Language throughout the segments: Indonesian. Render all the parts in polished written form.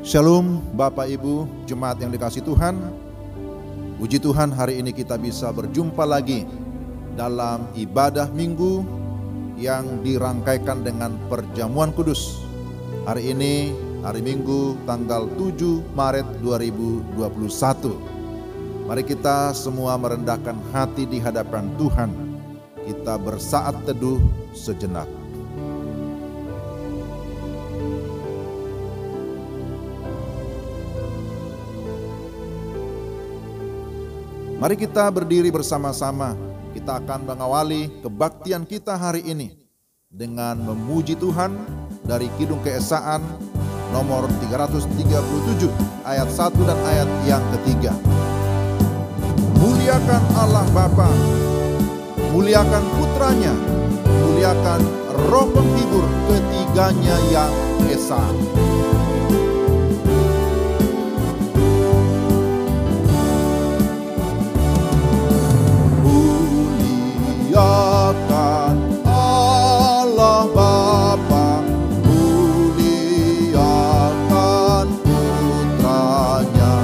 Shalom Bapak Ibu Jemaat yang dikasihi Tuhan. Puji Tuhan, hari ini kita bisa berjumpa lagi dalam ibadah minggu yang dirangkaikan dengan perjamuan kudus. Hari ini hari Minggu tanggal 7 Maret 2021. Mari kita semua merendahkan hati di hadapan Tuhan. Kita bersaat teduh sejenak. Mari kita berdiri bersama-sama. Kita akan mengawali kebaktian kita hari ini dengan memuji Tuhan dari Kidung Keesaan nomor 337 ayat 1 dan ayat yang ketiga. Muliakan Allah Bapa, muliakan Putranya, muliakan Roh Penghibur ketiganya yang esa. Muliakan Allah Bapa, muliakan Putranya,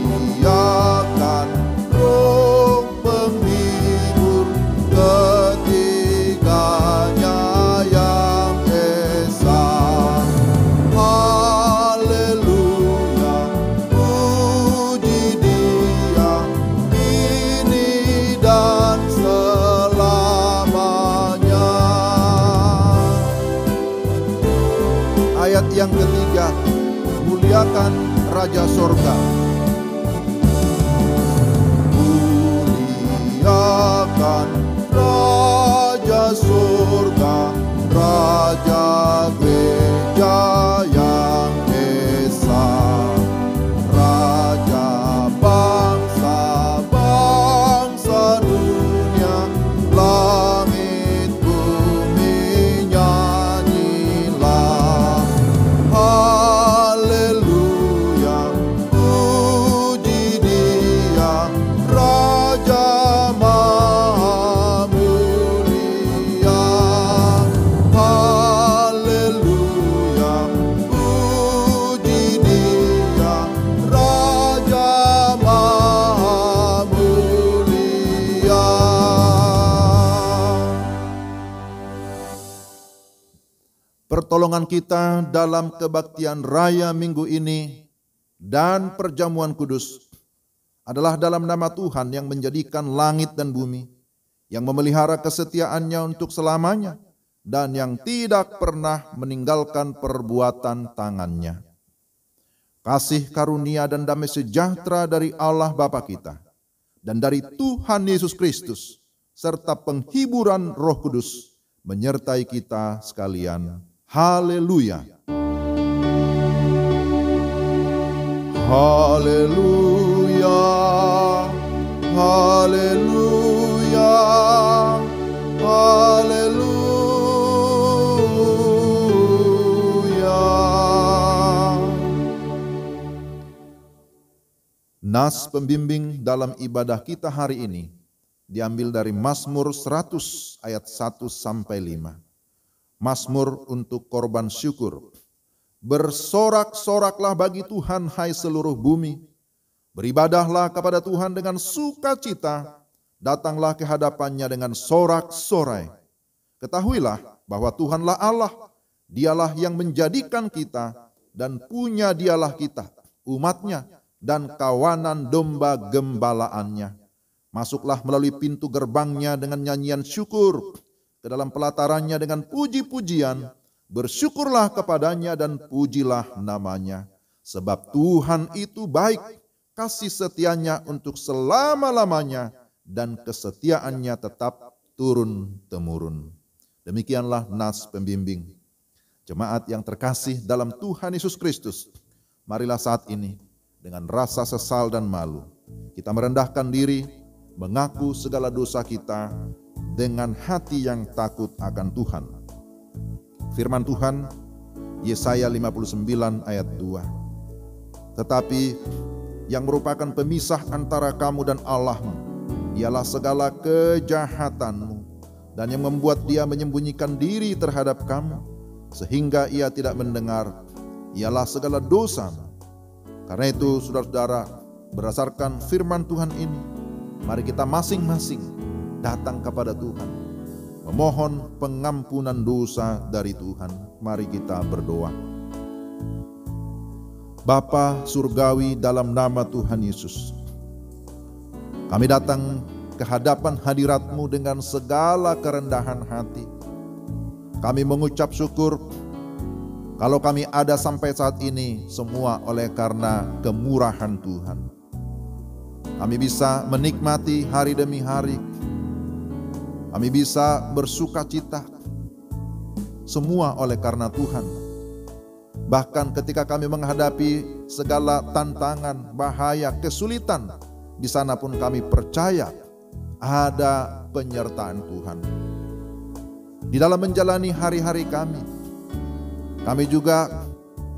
muliakan Roh Penghibur ketiganya yang esa. Haleluya, puji Dia dan selamanya. Ayat yang ketiga, muliakan Raja Sorga. Muliakan Raja Sorga, Raja Gereja yang esa, Raja bangsa dunia, langit bumi nyanyilah. Haleluya, puji Dia, Raja Maha Mulia. Haleluya, puji Dia, Raja Maha Mulia. Pertolongan kita dalam kebaktian raya minggu ini dan perjamuan kudus adalah dalam nama Tuhan yang menjadikan langit dan bumi, yang memelihara kesetiaannya untuk selamanya, dan yang tidak pernah meninggalkan perbuatan tangannya. Kasih karunia dan damai sejahtera dari Allah Bapa kita dan dari Tuhan Yesus Kristus serta penghiburan Roh Kudus menyertai kita sekalian. Haleluya. Haleluya. Haleluya. Haleluya. Nas pembimbing dalam ibadah kita hari ini diambil dari Mazmur 100 ayat 1 sampai 5. Mazmur untuk korban syukur. Bersorak-soraklah bagi Tuhan, hai seluruh bumi. Beribadahlah kepada Tuhan dengan sukacita. Datanglah ke hadapannya dengan sorak-sorai. Ketahuilah bahwa Tuhanlah Allah. Dialah yang menjadikan kita dan punya Dialah kita, umatnya dan kawanan domba gembalaannya. Masuklah melalui pintu gerbangnya dengan nyanyian syukur, ke dalam pelatarannya dengan puji-pujian. Bersyukurlah kepadanya dan pujilah namanya. Sebab Tuhan itu baik, kasih setianya untuk selama-lamanya, dan kesetiaannya tetap turun-temurun. Demikianlah nas pembimbing. Jemaat yang terkasih dalam Tuhan Yesus Kristus, marilah saat ini dengan rasa sesal dan malu kita merendahkan diri, mengaku segala dosa kita dengan hati yang takut akan Tuhan. Firman Tuhan, Yesaya 59 ayat 2. Tetapi yang merupakan pemisah antara kamu dan Allahmu ialah segala kejahatanmu, dan yang membuat dia menyembunyikan diri terhadap kamu, sehingga ia tidak mendengar ialah segala dosa. Karena itu saudara-saudara, berdasarkan firman Tuhan ini, mari kita masing-masing datang kepada Tuhan, memohon pengampunan dosa dari Tuhan. Mari kita berdoa. Bapa Surgawi, dalam nama Tuhan Yesus, kami datang ke hadapan hadirat-Mu dengan segala kerendahan hati. Kami mengucap syukur kalau kami ada sampai saat ini, semua oleh karena kemurahan Tuhan. Kami bisa menikmati hari demi hari. Kami bisa bersuka cita. Semua oleh karena Tuhan. Bahkan ketika kami menghadapi segala tantangan, bahaya, kesulitan, di sana pun kami percaya ada penyertaan Tuhan. Di dalam menjalani hari-hari kami juga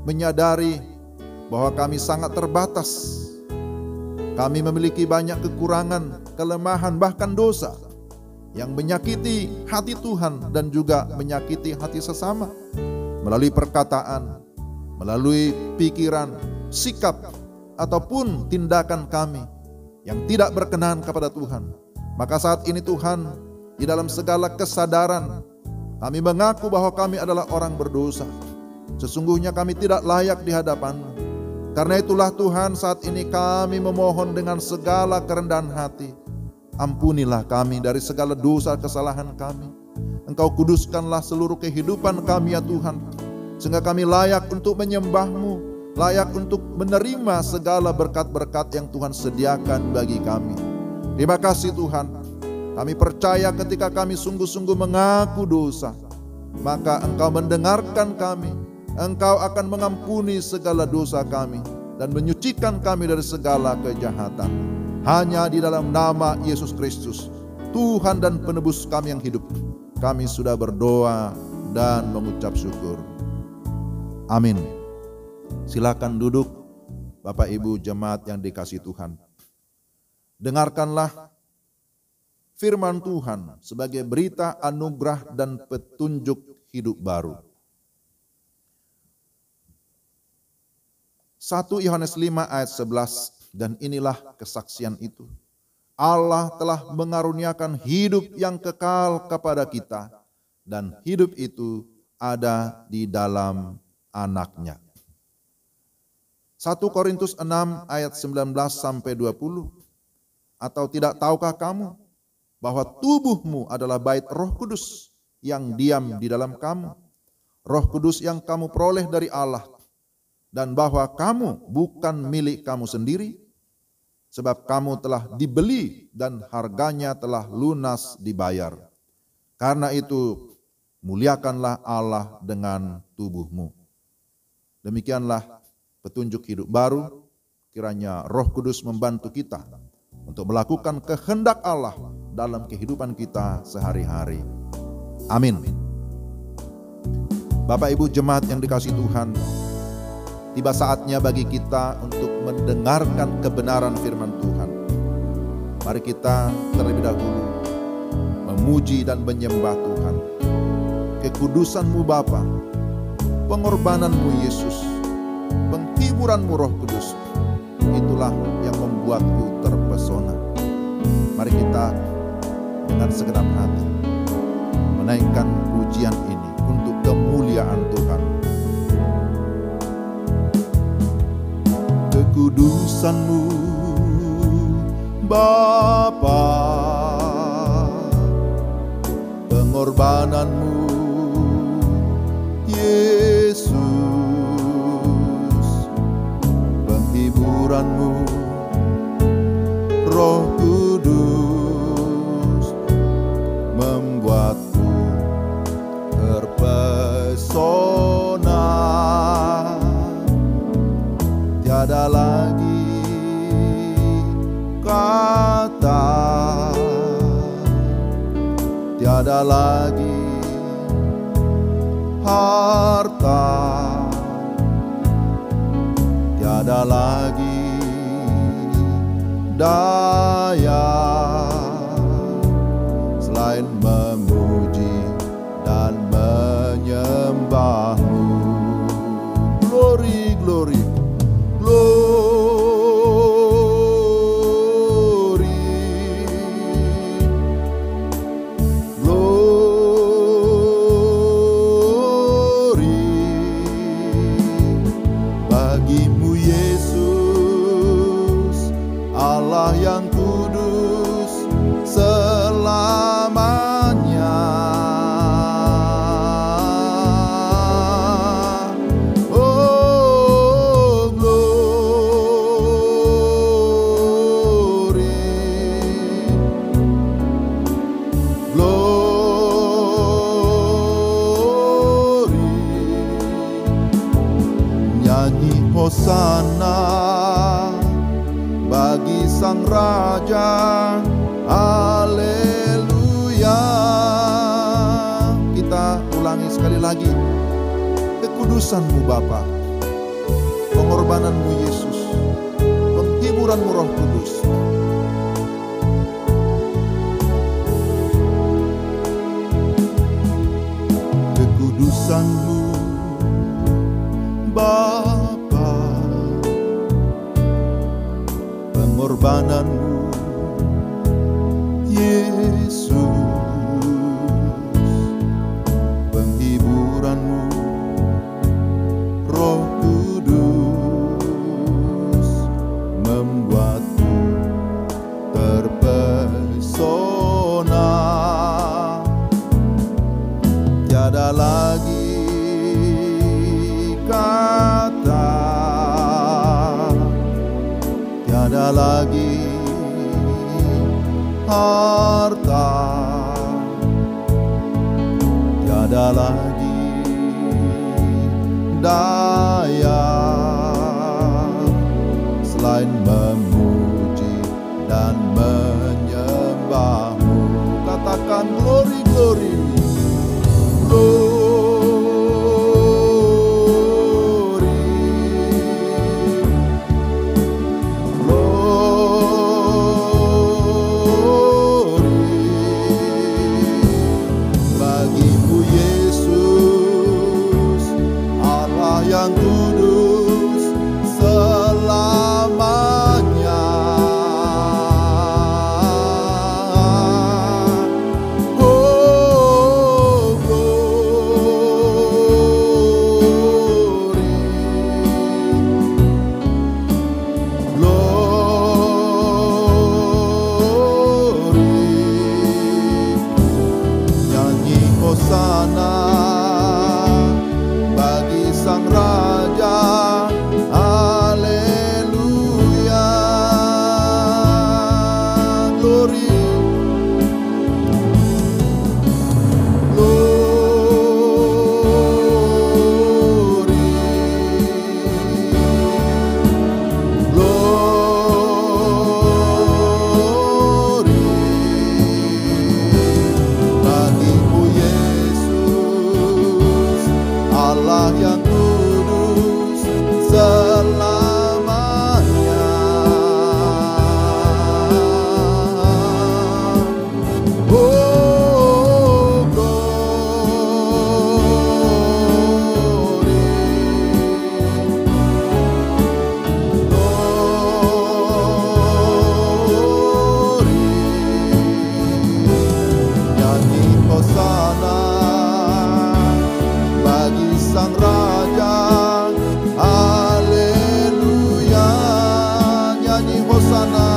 menyadari bahwa kami sangat terbatas. Kami memiliki banyak kekurangan, kelemahan, bahkan dosa yang menyakiti hati Tuhan dan juga menyakiti hati sesama. Melalui perkataan, melalui pikiran, sikap, ataupun tindakan kami yang tidak berkenan kepada Tuhan. Maka saat ini Tuhan, di dalam segala kesadaran, kami mengaku bahwa kami adalah orang berdosa. Sesungguhnya kami tidak layak di hadapan-Mu. Karena itulah Tuhan, saat ini kami memohon dengan segala kerendahan hati. Ampunilah kami dari segala dosa kesalahan kami. Engkau kuduskanlah seluruh kehidupan kami ya Tuhan, sehingga kami layak untuk menyembah-Mu, layak untuk menerima segala berkat-berkat yang Tuhan sediakan bagi kami. Terima kasih Tuhan. Kami percaya ketika kami sungguh-sungguh mengaku dosa, maka Engkau mendengarkan kami. Engkau akan mengampuni segala dosa kami dan menyucikan kami dari segala kejahatan. Hanya di dalam nama Yesus Kristus, Tuhan dan penebus kami yang hidup, kami sudah berdoa dan mengucap syukur. Amin. Silakan duduk, Bapak Ibu jemaat yang dikasihi Tuhan. Dengarkanlah firman Tuhan sebagai berita anugerah dan petunjuk hidup baru. 1 Yohanes 5 ayat 11, dan inilah kesaksian itu. Allah telah mengaruniakan hidup yang kekal kepada kita, dan hidup itu ada di dalam Anaknya. 1 Korintus 6 ayat 19 sampai 20. Atau tidak tahukah kamu bahwa tubuhmu adalah bait Roh Kudus yang diam di dalam kamu, Roh Kudus yang kamu peroleh dari Allah, dan bahwa kamu bukan milik kamu sendiri, sebab kamu telah dibeli dan harganya telah lunas dibayar. Karena itu muliakanlah Allah dengan tubuhmu. Demikianlah petunjuk hidup baru. Kiranya Roh Kudus membantu kita untuk melakukan kehendak Allah dalam kehidupan kita sehari-hari. Amin. Bapak Ibu jemaat yang dikasihi Tuhan, tiba saatnya bagi kita untuk mendengarkan kebenaran firman Tuhan. Mari kita terlebih dahulu memuji dan menyembah Tuhan. Kekudusan-Mu Bapa, pengorbanan-Mu Yesus, penghiburan-Mu Roh Kudus, itulah yang membuatku terpesona. Mari kita dengan segenap hati menaikkan pujian ini untuk kemuliaan Tuhan. Kekudusan-Mu Bapa, pengorbanan-Mu Yesus, penghiburan-Mu Roh Kudus, membuatku terpesona. Tiada lagi kata, tiada lagi harta, tiada lagi daya selain memuji dan menyembah-Mu. Glory hosana bagi Sang Raja, haleluya. Kita ulangi sekali lagi. Kekudusan-Mu Bapa, pengorbanan-Mu Yesus, penghiburan-Mu Roh Kudus. Kekudusan-Mu Bapa, pengorbanan-Mu Yesus, penghiburan-Mu Roh Kudus, membuatku terpesona. Tiada lagi kata, tiada lagi harta, tiada lagi daya selain memuji dan menyembah-Mu. Katakan glory, glory, glory. Yang kudus selamanya. Oh, glory, glory. Nyanyi hosana bagi Sang Raja, haleluya. Glory, glory, glory bagimu Yesus, Allah yang kudus selamanya. Oh, glory, glory. Nyanyi hosana bagi Sang Raja, haleluya. Nyanyi hosana,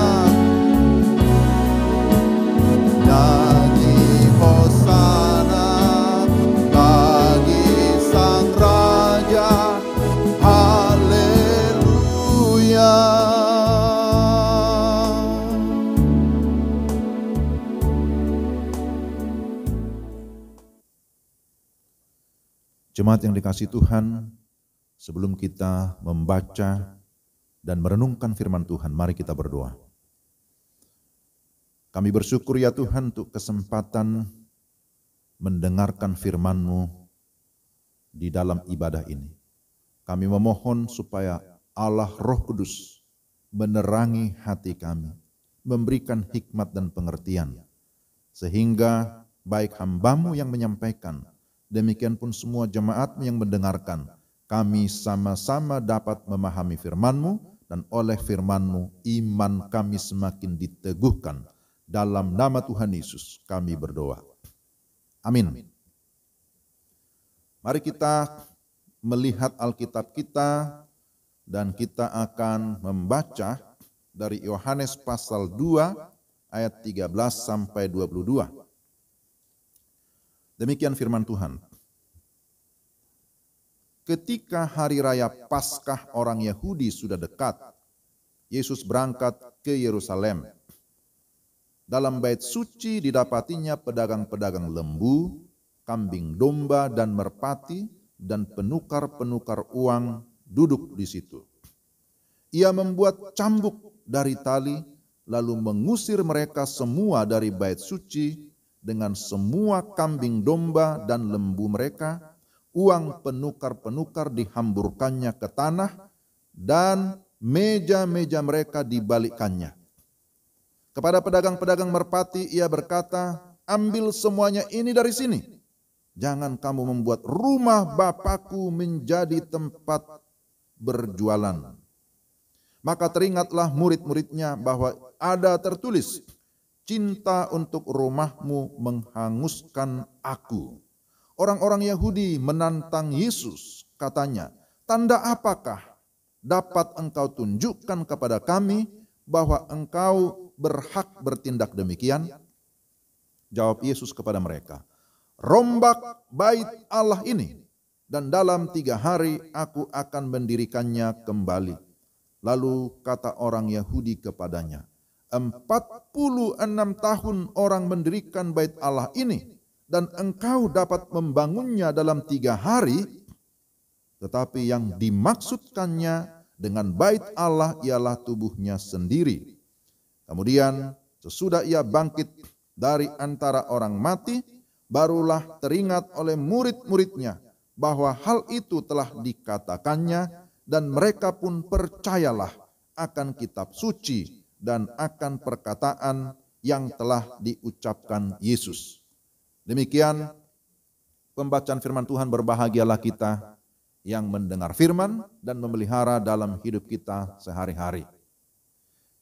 nyanyi hosana bagi Sang Raja, haleluya. Jemaat yang dikasihi Tuhan, sebelum kita membaca dan merenungkan firman Tuhan, mari kita berdoa. Kami bersyukur ya Tuhan untuk kesempatan mendengarkan firman-Mu di dalam ibadah ini. Kami memohon supaya Allah Roh Kudus menerangi hati kami, memberikan hikmat dan pengertian, sehingga baik hamba-Mu yang menyampaikan, demikian pun semua jemaat yang mendengarkan, kami sama-sama dapat memahami firman-Mu, dan oleh firman-Mu iman kami semakin diteguhkan. Dalam nama Tuhan Yesus kami berdoa. Amin. Mari kita melihat Alkitab kita dan kita akan membaca dari Yohanes pasal 2 ayat 13 sampai 22. Demikian firman Tuhan. Ketika hari raya Paskah orang Yahudi sudah dekat, Yesus berangkat ke Yerusalem. Dalam bait suci didapatinya pedagang-pedagang lembu, kambing domba dan merpati, dan penukar-penukar uang duduk di situ. ia membuat cambuk dari tali, lalu mengusir mereka semua dari bait suci dengan semua kambing domba dan lembu mereka. Uang penukar-penukar dihamburkannya ke tanah, dan meja-meja mereka dibalikkannya. Kepada pedagang-pedagang merpati ia berkata, ambil semuanya ini dari sini. Jangan kamu membuat rumah Bapakku menjadi tempat berjualan. Maka teringatlah murid-muridnya bahwa ada tertulis, cinta untuk rumahmu menghanguskan aku. Orang-orang Yahudi menantang Yesus, katanya, tanda apakah dapat engkau tunjukkan kepada kami bahwa engkau berhak bertindak demikian? Jawab Yesus kepada mereka, rombak bait Allah ini, dan dalam 3 hari aku akan mendirikannya kembali. Lalu kata orang Yahudi kepadanya, 46 tahun orang mendirikan bait Allah ini, dan engkau dapat membangunnya dalam 3 hari. Tetapi yang dimaksudkannya dengan bait Allah ialah tubuhnya sendiri. Kemudian sesudah ia bangkit dari antara orang mati, barulah teringat oleh murid-muridnya bahwa hal itu telah dikatakannya, dan mereka pun percayalah akan kitab suci dan akan perkataan yang telah diucapkan Yesus. Demikian pembacaan firman Tuhan. Berbahagialah kita yang mendengar firman dan memelihara dalam hidup kita sehari-hari.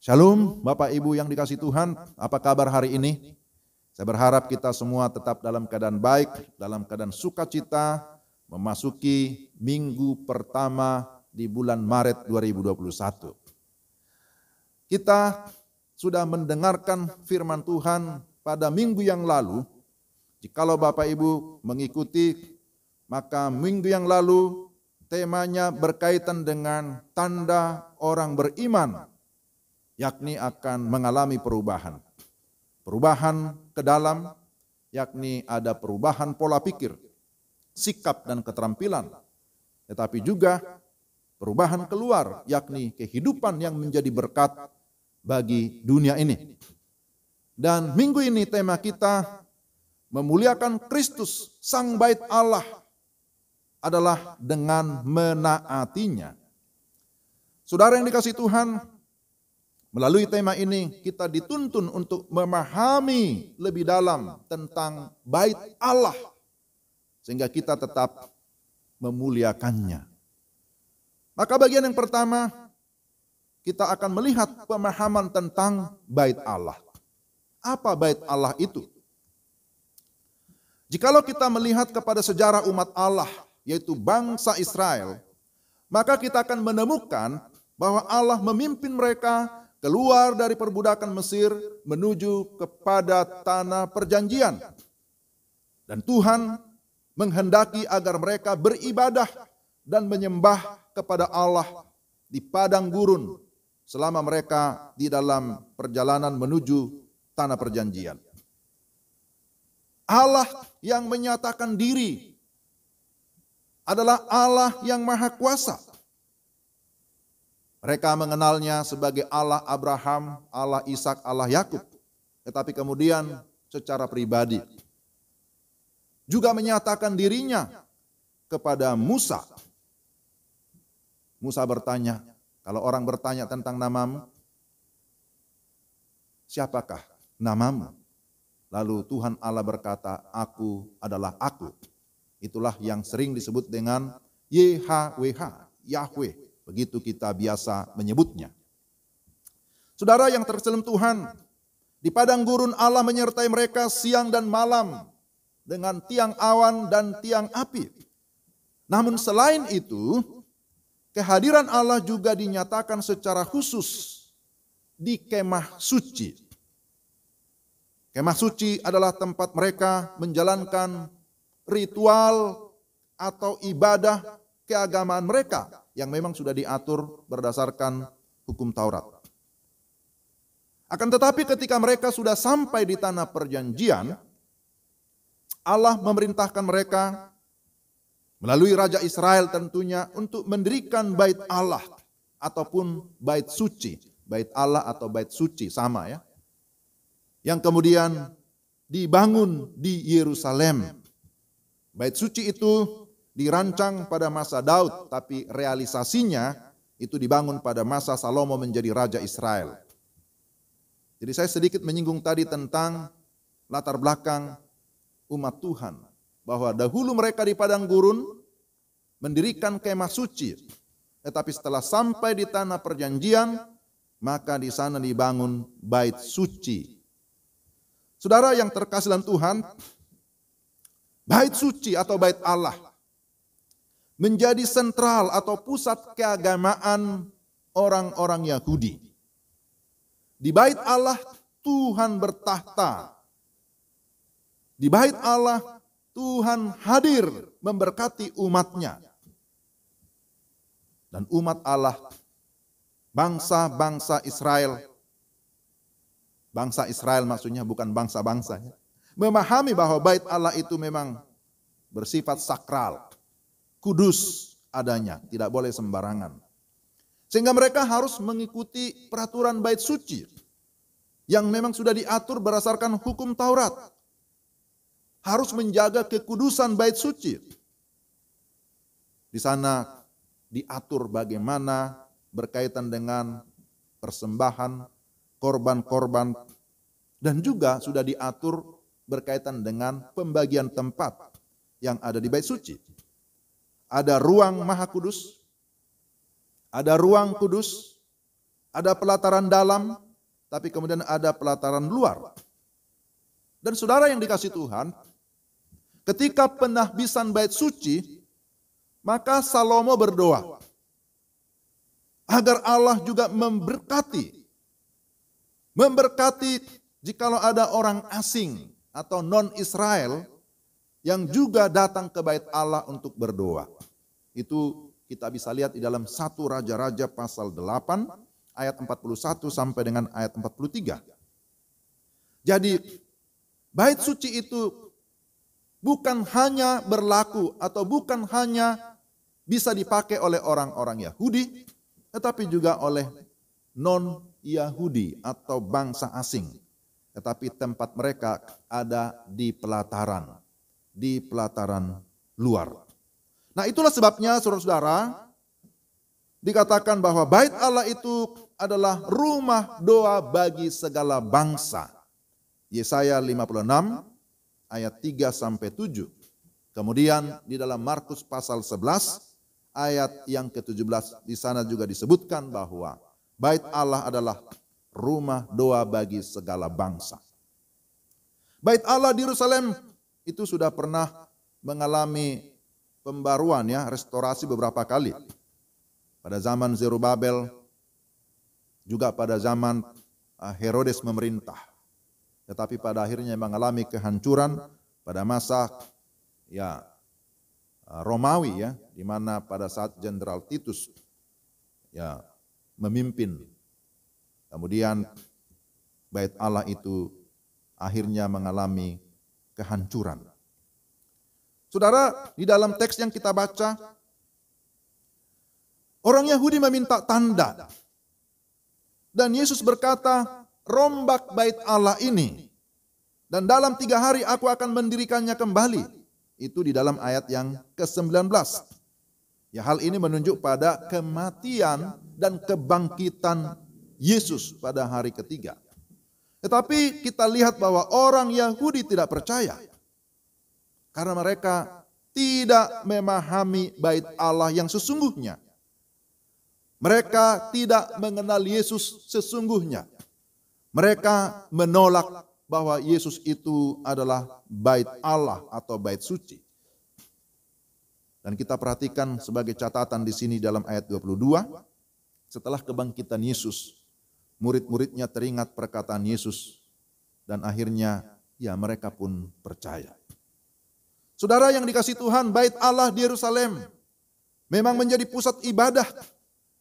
Shalom Bapak Ibu yang dikasihi Tuhan, apa kabar hari ini? Saya berharap kita semua tetap dalam keadaan baik, dalam keadaan sukacita, memasuki minggu pertama di bulan Maret 2021. Kita sudah mendengarkan firman Tuhan pada minggu yang lalu. Jikalau Bapak Ibu mengikuti, maka minggu yang lalu temanya berkaitan dengan tanda orang beriman, yakni akan mengalami perubahan. Perubahan ke dalam, yakni ada perubahan pola pikir, sikap dan keterampilan. Tetapi juga perubahan keluar, yakni kehidupan yang menjadi berkat bagi dunia ini. Dan minggu ini tema kita memuliakan Kristus, Sang Bait Allah, adalah dengan menaatinya. Saudara yang dikasihi Tuhan, melalui tema ini kita dituntun untuk memahami lebih dalam tentang Bait Allah, sehingga kita tetap memuliakannya. Maka bagian yang pertama, kita akan melihat pemahaman tentang Bait Allah. Apa Bait Allah itu? Jikalau kita melihat kepada sejarah umat Allah, yaitu bangsa Israel, maka kita akan menemukan bahwa Allah memimpin mereka keluar dari perbudakan Mesir menuju kepada tanah perjanjian. Dan Tuhan menghendaki agar mereka beribadah dan menyembah kepada Allah di padang gurun selama mereka di dalam perjalanan menuju tanah perjanjian. Allah yang menyatakan diri adalah Allah yang maha kuasa. Mereka mengenalnya sebagai Allah Abraham, Allah Ishak, Allah Yakub. Tetapi kemudian secara pribadi juga menyatakan dirinya kepada Musa. Musa bertanya, kalau orang bertanya tentang namamu, siapakah namamu? Lalu Tuhan Allah berkata, aku adalah aku. Itulah yang sering disebut dengan YHWH, Yahweh. Begitu kita biasa menyebutnya. Saudara yang terselim Tuhan, di padang gurun Allah menyertai mereka siang dan malam dengan tiang awan dan tiang api. Namun selain itu, kehadiran Allah juga dinyatakan secara khusus di kemah suci. Kemah suci adalah tempat mereka menjalankan ritual atau ibadah keagamaan mereka yang memang sudah diatur berdasarkan hukum Taurat. Akan tetapi ketika mereka sudah sampai di tanah perjanjian, Allah memerintahkan mereka melalui Raja Israel tentunya untuk mendirikan bait Allah. ataupun bait suci. Bait Allah atau bait suci sama ya. Yang kemudian dibangun di Yerusalem. Bait suci itu dirancang pada masa Daud, tapi realisasinya itu dibangun pada masa Salomo menjadi raja Israel. Jadi saya sedikit menyinggung tadi tentang latar belakang umat Tuhan. Bahwa dahulu mereka di padang gurun mendirikan kemah suci. Tetapi setelah sampai di tanah perjanjian, maka di sana dibangun bait suci. Saudara yang terkasih dalam Tuhan, bait suci atau bait Allah menjadi sentral atau pusat keagamaan orang-orang Yahudi. Di bait Allah Tuhan bertahta. Di bait Allah Tuhan hadir memberkati umatnya. Dan umat Allah, bangsa-bangsa Israel, bangsa Israel maksudnya bukan bangsa-bangsa, memahami bahwa bait Allah itu memang bersifat sakral, kudus adanya, tidak boleh sembarangan. Sehingga mereka harus mengikuti peraturan bait suci yang memang sudah diatur berdasarkan hukum Taurat. Harus menjaga kekudusan bait suci. Di sana diatur bagaimana berkaitan dengan persembahan, korban-korban, dan juga sudah diatur berkaitan dengan pembagian tempat yang ada di bait suci. Ada ruang maha kudus, ada ruang kudus, ada pelataran dalam, tapi kemudian ada pelataran luar. Dan saudara yang dikasihi Tuhan, ketika penahbisan bait suci, maka Salomo berdoa agar Allah juga memberkati jikalau ada orang asing atau non-Israel yang juga datang ke bait Allah untuk berdoa. Itu kita bisa lihat di dalam 1 Raja-Raja pasal 8 ayat 41 sampai dengan ayat 43. Jadi bait suci itu bukan hanya berlaku atau bukan hanya bisa dipakai oleh orang-orang Yahudi, tetapi juga oleh non-Yahudi atau bangsa asing. Tetapi tempat mereka ada di pelataran luar. Nah itulah sebabnya saudara-saudara dikatakan bahwa bait Allah itu adalah rumah doa bagi segala bangsa. Yesaya 56 ayat 3 sampai 7. Kemudian di dalam Markus pasal 11 ayat yang ke-17 di sana juga disebutkan bahwa bait Allah adalah rumah doa bagi segala bangsa. Bait Allah di Yerusalem itu sudah pernah mengalami pembaruan ya, restorasi beberapa kali. Pada zaman Zerubabel, juga pada zaman Herodes memerintah. Tetapi pada akhirnya mengalami kehancuran pada masa ya Romawi ya, di mana pada saat Jenderal Titus ya memimpin. Kemudian bait Allah itu akhirnya mengalami kehancuran. Saudara, di dalam teks yang kita baca, orang Yahudi meminta tanda. Dan Yesus berkata, rombak bait Allah ini. Dan dalam 3 hari aku akan mendirikannya kembali. Itu di dalam ayat yang ke-19. Ya, hal ini menunjuk pada kematian dan kebangkitan Yesus pada hari ketiga. Tetapi kita lihat bahwa orang Yahudi tidak percaya. Karena mereka tidak memahami bait Allah yang sesungguhnya. Mereka tidak mengenal Yesus sesungguhnya. Mereka menolak bahwa Yesus itu adalah bait Allah atau bait suci. Dan kita perhatikan sebagai catatan di sini dalam ayat 22, setelah kebangkitan Yesus, murid-muridnya teringat perkataan Yesus dan akhirnya ya mereka pun percaya. Saudara yang dikasihi Tuhan, bait Allah di Yerusalem memang menjadi pusat ibadah,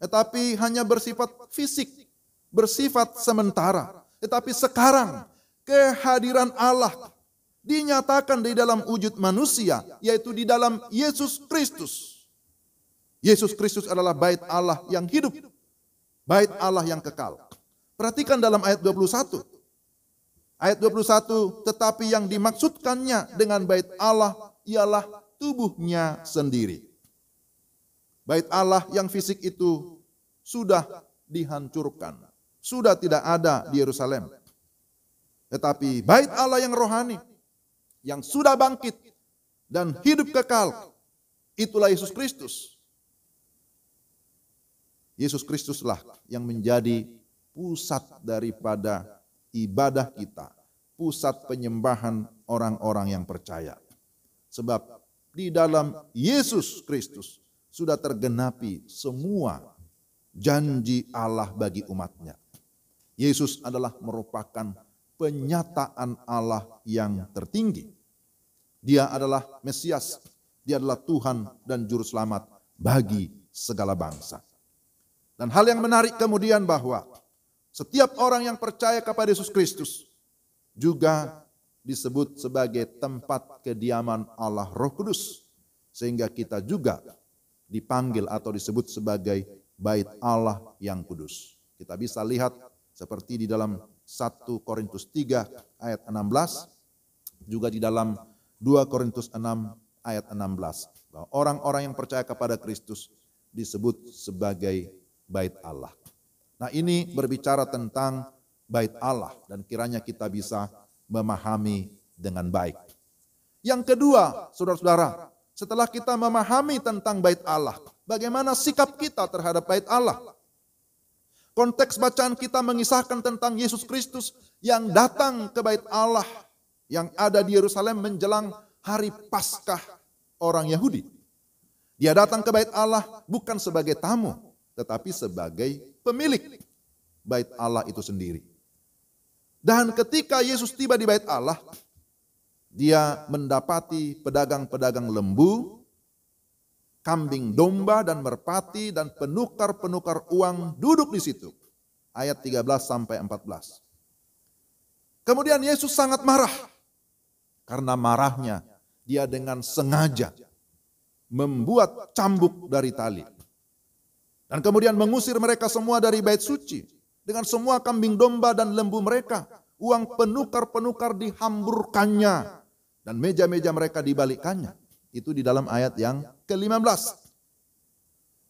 tetapi hanya bersifat fisik, bersifat sementara. Tetapi sekarang kehadiran Allah dinyatakan di dalam wujud manusia, yaitu di dalam Yesus Kristus. Yesus Kristus adalah bait Allah yang hidup bait Allah yang kekal. Perhatikan dalam ayat 21. Ayat 21, tetapi yang dimaksudkannya dengan bait Allah ialah tubuhnya sendiri. Bait Allah yang fisik itu sudah dihancurkan, sudah tidak ada di Yerusalem. Tetapi bait Allah yang rohani, yang sudah bangkit dan hidup kekal, itulah Yesus Kristus. Yesus Kristuslah yang menjadi pusat daripada ibadah kita, pusat penyembahan orang-orang yang percaya. Sebab di dalam Yesus Kristus sudah tergenapi semua janji Allah bagi umatnya. Yesus adalah merupakan penyataan Allah yang tertinggi. Dia adalah Mesias, dia adalah Tuhan dan Juru Selamat bagi segala bangsa. Dan hal yang menarik kemudian bahwa setiap orang yang percaya kepada Yesus Kristus juga disebut sebagai tempat kediaman Allah Roh Kudus. Sehingga kita juga dipanggil atau disebut sebagai bait Allah yang kudus. Kita bisa lihat seperti di dalam 1 Korintus 3 ayat 16, juga di dalam 2 Korintus 6 ayat 16. Bahwa orang-orang yang percaya kepada Kristus disebut sebagai bait Allah. Nah, ini berbicara tentang bait Allah dan kiranya kita bisa memahami dengan baik. Yang kedua, saudara-saudara, setelah kita memahami tentang bait Allah, bagaimana sikap kita terhadap bait Allah? Konteks bacaan kita mengisahkan tentang Yesus Kristus yang datang ke bait Allah yang ada di Yerusalem menjelang hari Paskah orang Yahudi. Dia datang ke bait Allah bukan sebagai tamu, tetapi sebagai pemilik bait Allah itu sendiri. Dan ketika Yesus tiba di bait Allah, dia mendapati pedagang-pedagang lembu, kambing domba dan merpati dan penukar-penukar uang duduk di situ. Ayat 13 sampai 14. Kemudian Yesus sangat marah. Karena marahnya dia dengan sengaja membuat cambuk dari tali. Dan kemudian mengusir mereka semua dari bait suci. Dengan semua kambing domba dan lembu mereka. Uang penukar-penukar dihamburkannya. Dan meja-meja mereka dibalikkannya. Itu di dalam ayat yang ke-15.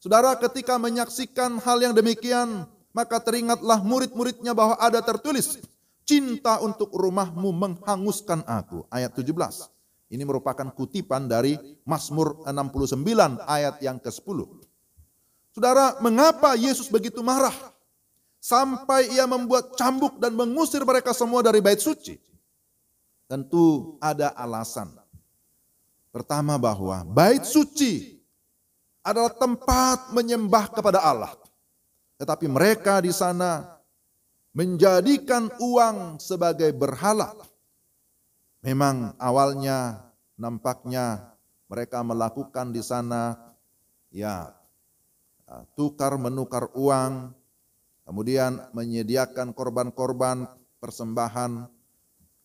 Saudara, ketika menyaksikan hal yang demikian, maka teringatlah murid-muridnya bahwa ada tertulis, cinta untuk rumahmu menghanguskan aku. Ayat 17. Ini merupakan kutipan dari Mazmur 69 ayat yang ke-10. Saudara, mengapa Yesus begitu marah? Sampai ia membuat cambuk dan mengusir mereka semua dari bait suci. Tentu ada alasan. Pertama bahwa bait suci adalah tempat menyembah kepada Allah. Tetapi mereka di sana menjadikan uang sebagai berhala. Memang awalnya nampaknya mereka melakukan di sana tukar menukar uang, kemudian menyediakan korban-korban persembahan,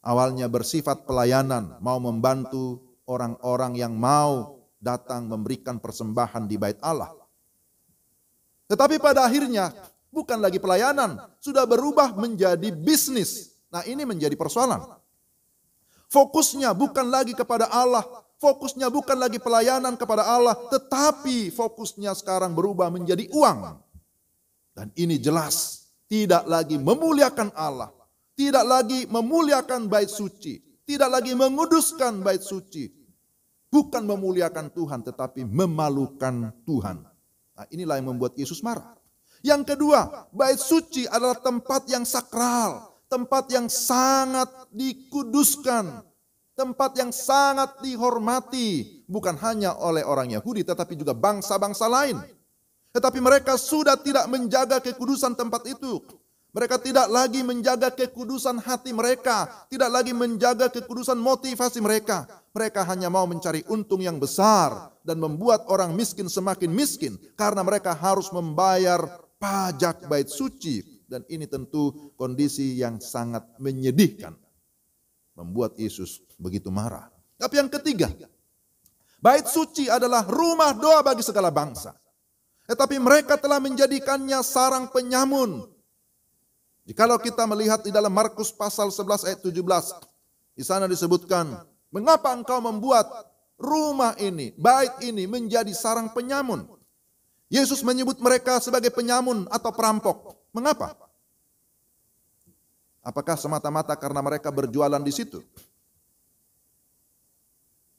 awalnya bersifat pelayanan, mau membantu orang-orang yang mau datang memberikan persembahan di bait Allah. Tetapi pada akhirnya bukan lagi pelayanan, sudah berubah menjadi bisnis. Nah, ini menjadi persoalan. Fokusnya bukan lagi kepada Allah, fokusnya bukan lagi pelayanan kepada Allah, tetapi fokusnya sekarang berubah menjadi uang. Dan ini jelas tidak lagi memuliakan Allah, tidak lagi memuliakan bait suci, tidak lagi menguduskan bait suci. Bukan memuliakan Tuhan tetapi memalukan Tuhan. Nah, inilah yang membuat Yesus marah. Yang kedua, bait suci adalah tempat yang sakral, tempat yang sangat dikuduskan, tempat yang sangat dihormati, bukan hanya oleh orang Yahudi tetapi juga bangsa-bangsa lain. Tetapi mereka sudah tidak menjaga kekudusan tempat itu. Mereka tidak lagi menjaga kekudusan hati mereka, tidak lagi menjaga kekudusan motivasi mereka. Mereka hanya mau mencari untung yang besar dan membuat orang miskin semakin miskin karena mereka harus membayar pajak bait suci. Dan ini tentu kondisi yang sangat menyedihkan, membuat Yesus begitu marah. Tapi yang ketiga, bait suci adalah rumah doa bagi segala bangsa. tetapi mereka telah menjadikannya sarang penyamun. Jikalau kita melihat di dalam Markus pasal 11 ayat 17, di sana disebutkan, mengapa engkau membuat rumah ini, bait ini menjadi sarang penyamun? Yesus menyebut mereka sebagai penyamun atau perampok. Mengapa? Apakah semata-mata karena mereka berjualan di situ?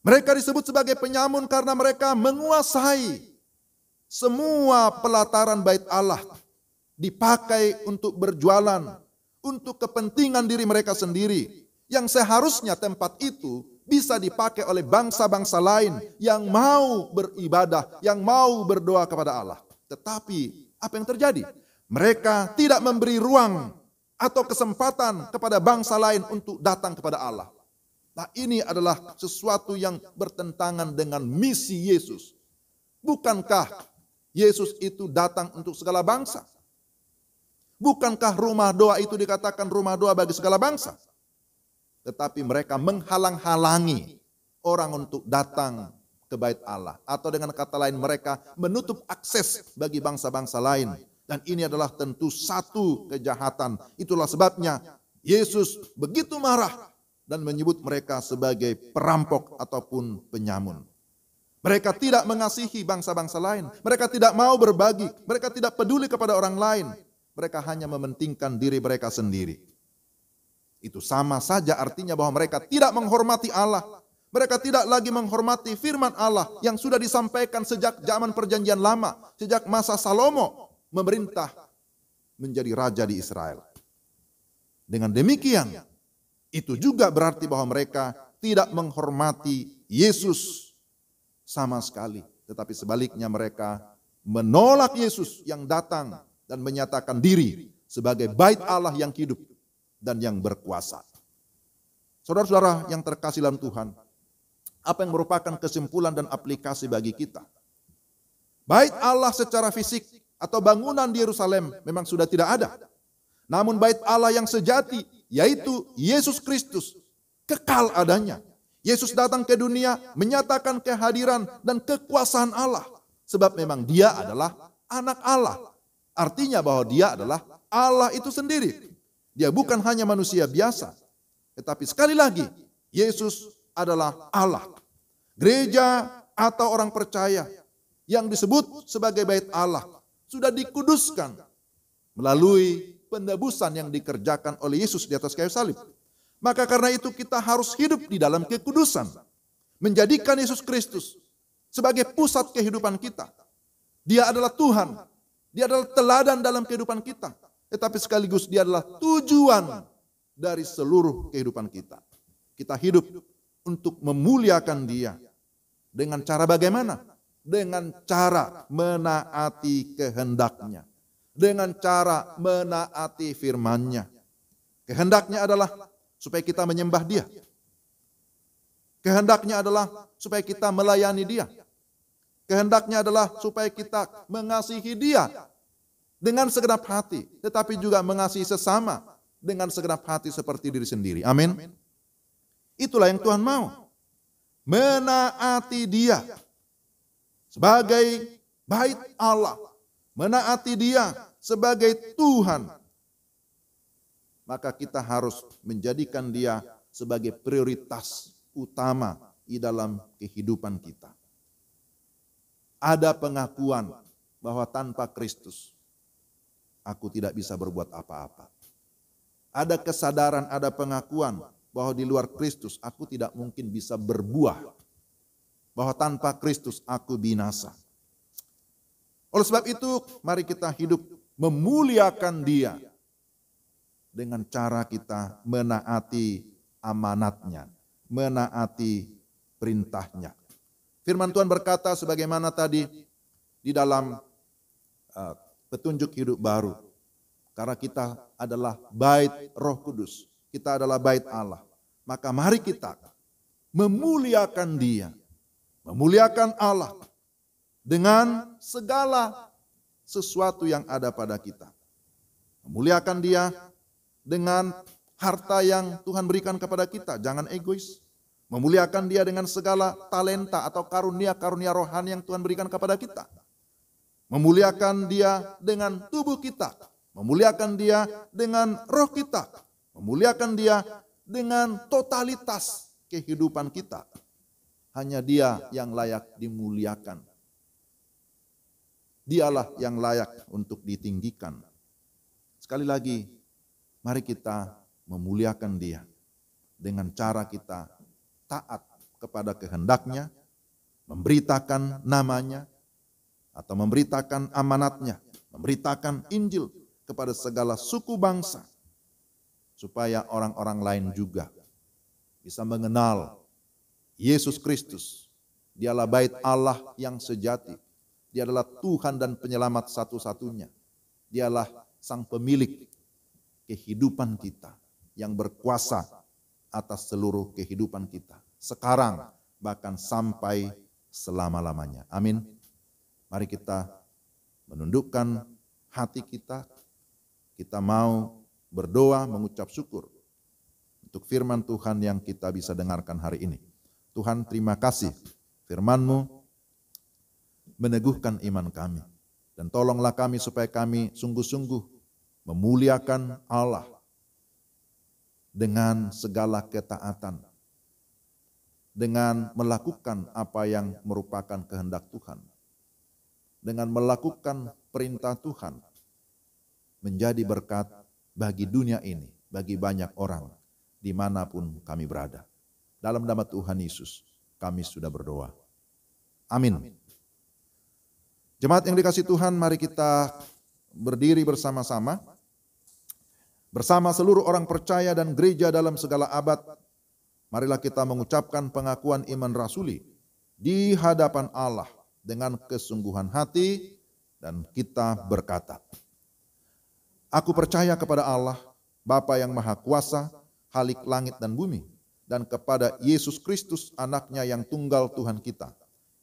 Mereka disebut sebagai penyamun karena mereka menguasai semua pelataran bait Allah, dipakai untuk berjualan, untuk kepentingan diri mereka sendiri, yang seharusnya tempat itu bisa dipakai oleh bangsa-bangsa lain yang mau beribadah, yang mau berdoa kepada Allah. Tetapi apa yang terjadi? Mereka tidak memberi ruang atau kesempatan kepada bangsa lain untuk datang kepada Allah. Nah, ini adalah sesuatu yang bertentangan dengan misi Yesus. Bukankah Yesus itu datang untuk segala bangsa? Bukankah rumah doa itu dikatakan rumah doa bagi segala bangsa? Tetapi mereka menghalang-halangi orang untuk datang ke bait Allah. Atau dengan kata lain, mereka menutup akses bagi bangsa-bangsa lain. Dan ini adalah tentu satu kejahatan. Itulah sebabnya Yesus begitu marah dan menyebut mereka sebagai perampok ataupun penyamun. Mereka tidak mengasihi bangsa-bangsa lain. Mereka tidak mau berbagi. Mereka tidak peduli kepada orang lain. Mereka hanya mementingkan diri mereka sendiri. Itu sama saja artinya bahwa mereka tidak menghormati Allah. Mereka tidak lagi menghormati firman Allah yang sudah disampaikan sejak zaman perjanjian lama. Sejak masa Salomo memerintah menjadi raja di Israel. Dengan demikian, itu juga berarti bahwa mereka tidak menghormati Yesus sama sekali. Tetapi sebaliknya mereka menolak Yesus yang datang dan menyatakan diri sebagai bait Allah yang hidup dan yang berkuasa. Saudara-saudara yang terkasih dalam Tuhan, apa yang merupakan kesimpulan dan aplikasi bagi kita? Bait Allah secara fisik atau bangunan di Yerusalem memang sudah tidak ada. Namun bait Allah yang sejati, yaitu Yesus Kristus, kekal adanya. Yesus datang ke dunia menyatakan kehadiran dan kekuasaan Allah. Sebab memang dia adalah anak Allah. Artinya bahwa dia adalah Allah itu sendiri. Dia bukan hanya manusia biasa. Tetapi sekali lagi, Yesus adalah Allah. Gereja atau orang percaya yang disebut sebagai bait Allah sudah dikuduskan melalui penebusan yang dikerjakan oleh Yesus di atas kayu salib. Maka karena itu kita harus hidup di dalam kekudusan. Menjadikan Yesus Kristus sebagai pusat kehidupan kita. Dia adalah Tuhan. Dia adalah teladan dalam kehidupan kita. Tetapi sekaligus dia adalah tujuan dari seluruh kehidupan kita. Kita hidup untuk memuliakan dia. Dengan cara bagaimana? Dengan cara menaati kehendaknya. Dengan cara menaati firman-Nya. Kehendaknya adalah supaya kita menyembah dia. Kehendaknya adalah supaya kita melayani dia. Kehendaknya adalah supaya kita mengasihi dia dengan segenap hati. Tetapi juga mengasihi sesama dengan segenap hati seperti diri sendiri. Amin. Itulah yang Tuhan mau. Menaati dia sebagai bait Allah. Menaati dia sebagai Tuhan. Maka kita harus menjadikan dia sebagai prioritas utama di dalam kehidupan kita. Ada pengakuan bahwa tanpa Kristus aku tidak bisa berbuat apa-apa. Ada kesadaran, ada pengakuan bahwa di luar Kristus aku tidak mungkin bisa berbuah. Bahwa tanpa Kristus aku binasa. Oleh sebab itu, mari kita hidup memuliakan dia dengan cara kita menaati amanatnya, menaati perintahnya. Firman Tuhan berkata sebagaimana tadi di dalam petunjuk hidup baru. Karena kita adalah bait Roh Kudus, kita adalah bait Allah. Maka mari kita memuliakan dia, memuliakan Allah dengan segala sesuatu yang ada pada kita. Memuliakan dia dengan harta yang Tuhan berikan kepada kita, jangan egois. Memuliakan dia dengan segala talenta atau karunia-karunia rohani yang Tuhan berikan kepada kita. memuliakan Dia dengan tubuh kita, memuliakan Dia dengan roh kita, memuliakan Dia dengan totalitas kehidupan kita. Hanya Dia yang layak dimuliakan. Dialah yang layak untuk ditinggikan. Sekali lagi, mari kita memuliakan Dia dengan cara kita taat kepada kehendak-Nya, memberitakan namanya, atau memberitakan amanat-Nya, memberitakan Injil kepada segala suku bangsa, supaya orang-orang lain juga bisa mengenal Yesus Kristus. Dialah bait Allah yang sejati. Dia adalah Tuhan dan penyelamat satu-satunya. Dialah sang pemilik kehidupan kita yang berkuasa atas seluruh kehidupan kita. Sekarang bahkan sampai selama-lamanya. Amin. Mari kita menundukkan hati kita. Kita mau berdoa mengucap syukur untuk firman Tuhan yang kita bisa dengarkan hari ini. Tuhan, terima kasih firman-Mu meneguhkan iman kami. Dan tolonglah kami supaya kami sungguh-sungguh memuliakan Allah dengan segala ketaatan, dengan melakukan apa yang merupakan kehendak Tuhan, dengan melakukan perintah Tuhan, menjadi berkat bagi dunia ini, bagi banyak orang, dimanapun kami berada. Dalam nama Tuhan Yesus, kami sudah berdoa. Amin. Jemaat yang dikasihi Tuhan, mari kita berdiri bersama-sama. Bersama seluruh orang percaya dan gereja dalam segala abad, marilah kita mengucapkan pengakuan iman rasuli di hadapan Allah dengan kesungguhan hati dan kita berkata, aku percaya kepada Allah, Bapa yang Maha Kuasa, Khalik langit dan bumi, dan kepada Yesus Kristus anaknya yang tunggal Tuhan kita,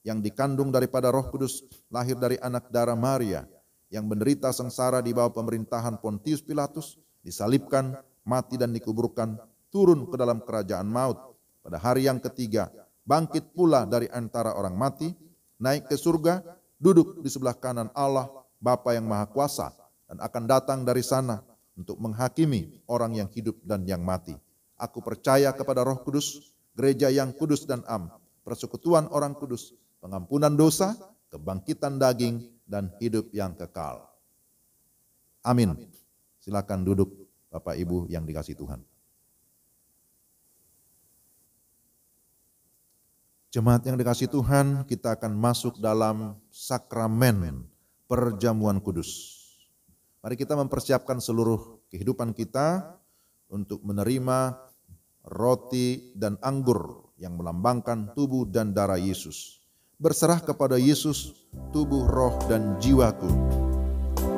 yang dikandung daripada Roh Kudus, lahir dari anak darah Maria, yang menderita sengsara di bawah pemerintahan Pontius Pilatus, disalibkan, mati dan dikuburkan, turun ke dalam kerajaan maut. Pada hari yang ketiga, bangkit pula dari antara orang mati, naik ke surga, duduk di sebelah kanan Allah, Bapa yang Maha Kuasa, dan akan datang dari sana untuk menghakimi orang yang hidup dan yang mati. Aku percaya kepada Roh Kudus, gereja yang kudus dan am, persekutuan orang kudus, pengampunan dosa, kebangkitan daging, dan hidup yang kekal. Amin. Silakan duduk Bapak Ibu yang dikasihi Tuhan. Jemaat yang dikasihi Tuhan, kita akan masuk dalam sakramen perjamuan kudus. Mari kita mempersiapkan seluruh kehidupan kita untuk menerima roti dan anggur yang melambangkan tubuh dan darah Yesus. Berserah kepada Yesus, tubuh, roh, dan jiwaku.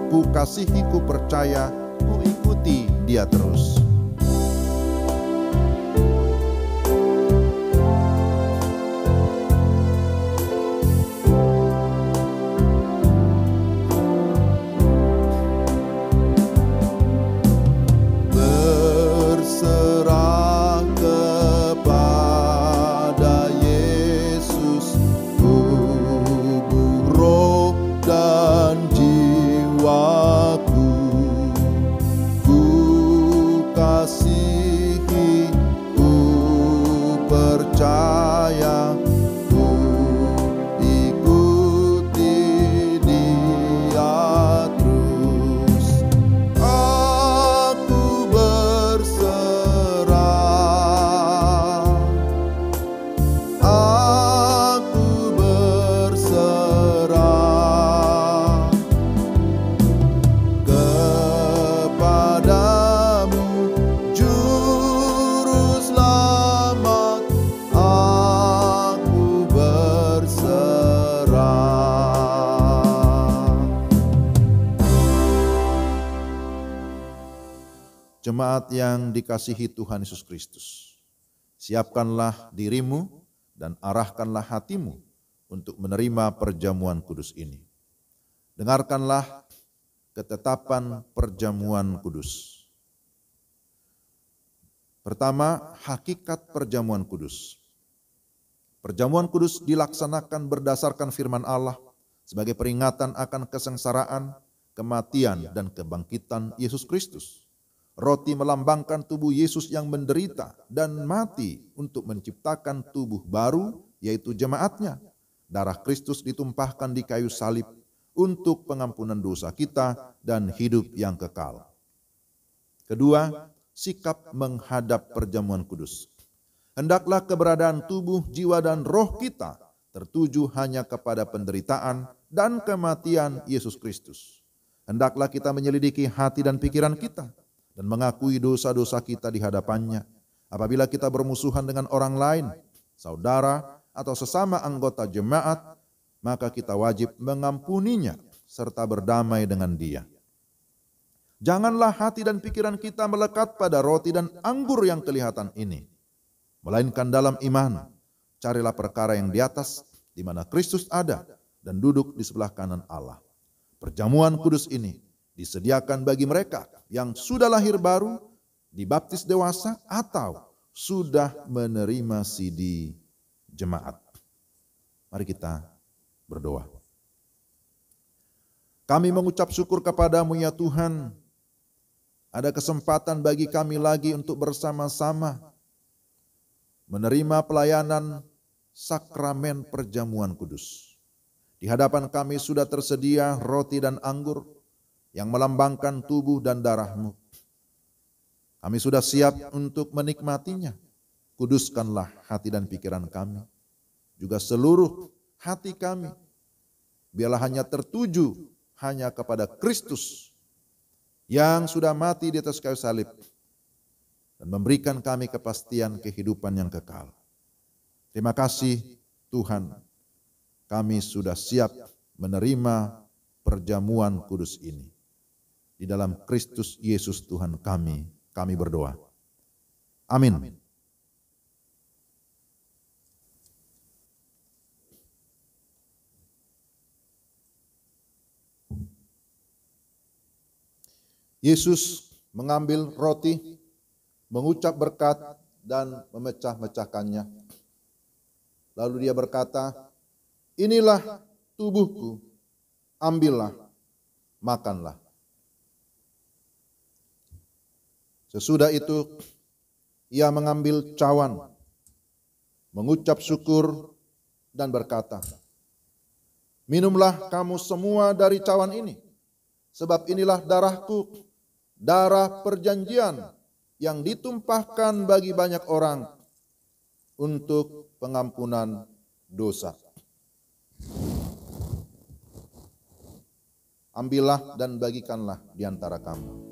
Ku kasihi, ku percaya, ku ikuti Dia terus. Jemaat yang dikasihi Tuhan Yesus Kristus, siapkanlah dirimu dan arahkanlah hatimu untuk menerima perjamuan kudus ini. Dengarkanlah ketetapan perjamuan kudus. Pertama, hakikat perjamuan kudus. Perjamuan kudus dilaksanakan berdasarkan firman Allah sebagai peringatan akan kesengsaraan, kematian, dan kebangkitan Yesus Kristus. Roti melambangkan tubuh Yesus yang menderita dan mati untuk menciptakan tubuh baru, yaitu jemaatnya. Darah Kristus ditumpahkan di kayu salib untuk pengampunan dosa kita dan hidup yang kekal. Kedua, sikap menghadap perjamuan kudus. Hendaklah keberadaan tubuh, jiwa, dan roh kita tertuju hanya kepada penderitaan dan kematian Yesus Kristus. Hendaklah kita menyelidiki hati dan pikiran kita dan mengakui dosa-dosa kita di hadapannya. Apabila kita bermusuhan dengan orang lain, saudara, atau sesama anggota jemaat, maka kita wajib mengampuninya serta berdamai dengan dia. Janganlah hati dan pikiran kita melekat pada roti dan anggur yang kelihatan ini, melainkan dalam iman, carilah perkara yang di atas, di mana Kristus ada dan duduk di sebelah kanan Allah. Perjamuan kudus ini disediakan bagi mereka yang sudah lahir baru, dibaptis dewasa, atau sudah menerima sidi jemaat. Mari kita berdoa. Kami mengucap syukur kepadamu ya Tuhan, ada kesempatan bagi kami lagi untuk bersama-sama menerima pelayanan sakramen perjamuan kudus. Di hadapan kami sudah tersedia roti dan anggur yang melambangkan tubuh dan darah-Mu. Kami sudah siap untuk menikmatinya. Kuduskanlah hati dan pikiran kami, juga seluruh hati kami. Biarlah hanya tertuju hanya kepada Kristus yang sudah mati di atas kayu salib dan memberikan kami kepastian kehidupan yang kekal. Terima kasih Tuhan, kami sudah siap menerima perjamuan kudus ini. Di dalam Kristus Yesus Tuhan kami berdoa. Amin. Yesus mengambil roti, mengucap berkat, dan memecah-mecahkannya. Lalu dia berkata, "Inilah tubuhku, ambillah, makanlah." Sesudah itu, ia mengambil cawan, mengucap syukur, dan berkata, "Minumlah kamu semua dari cawan ini, sebab inilah darahku, darah perjanjian yang ditumpahkan bagi banyak orang untuk pengampunan dosa. Ambillah dan bagikanlah di antara kamu."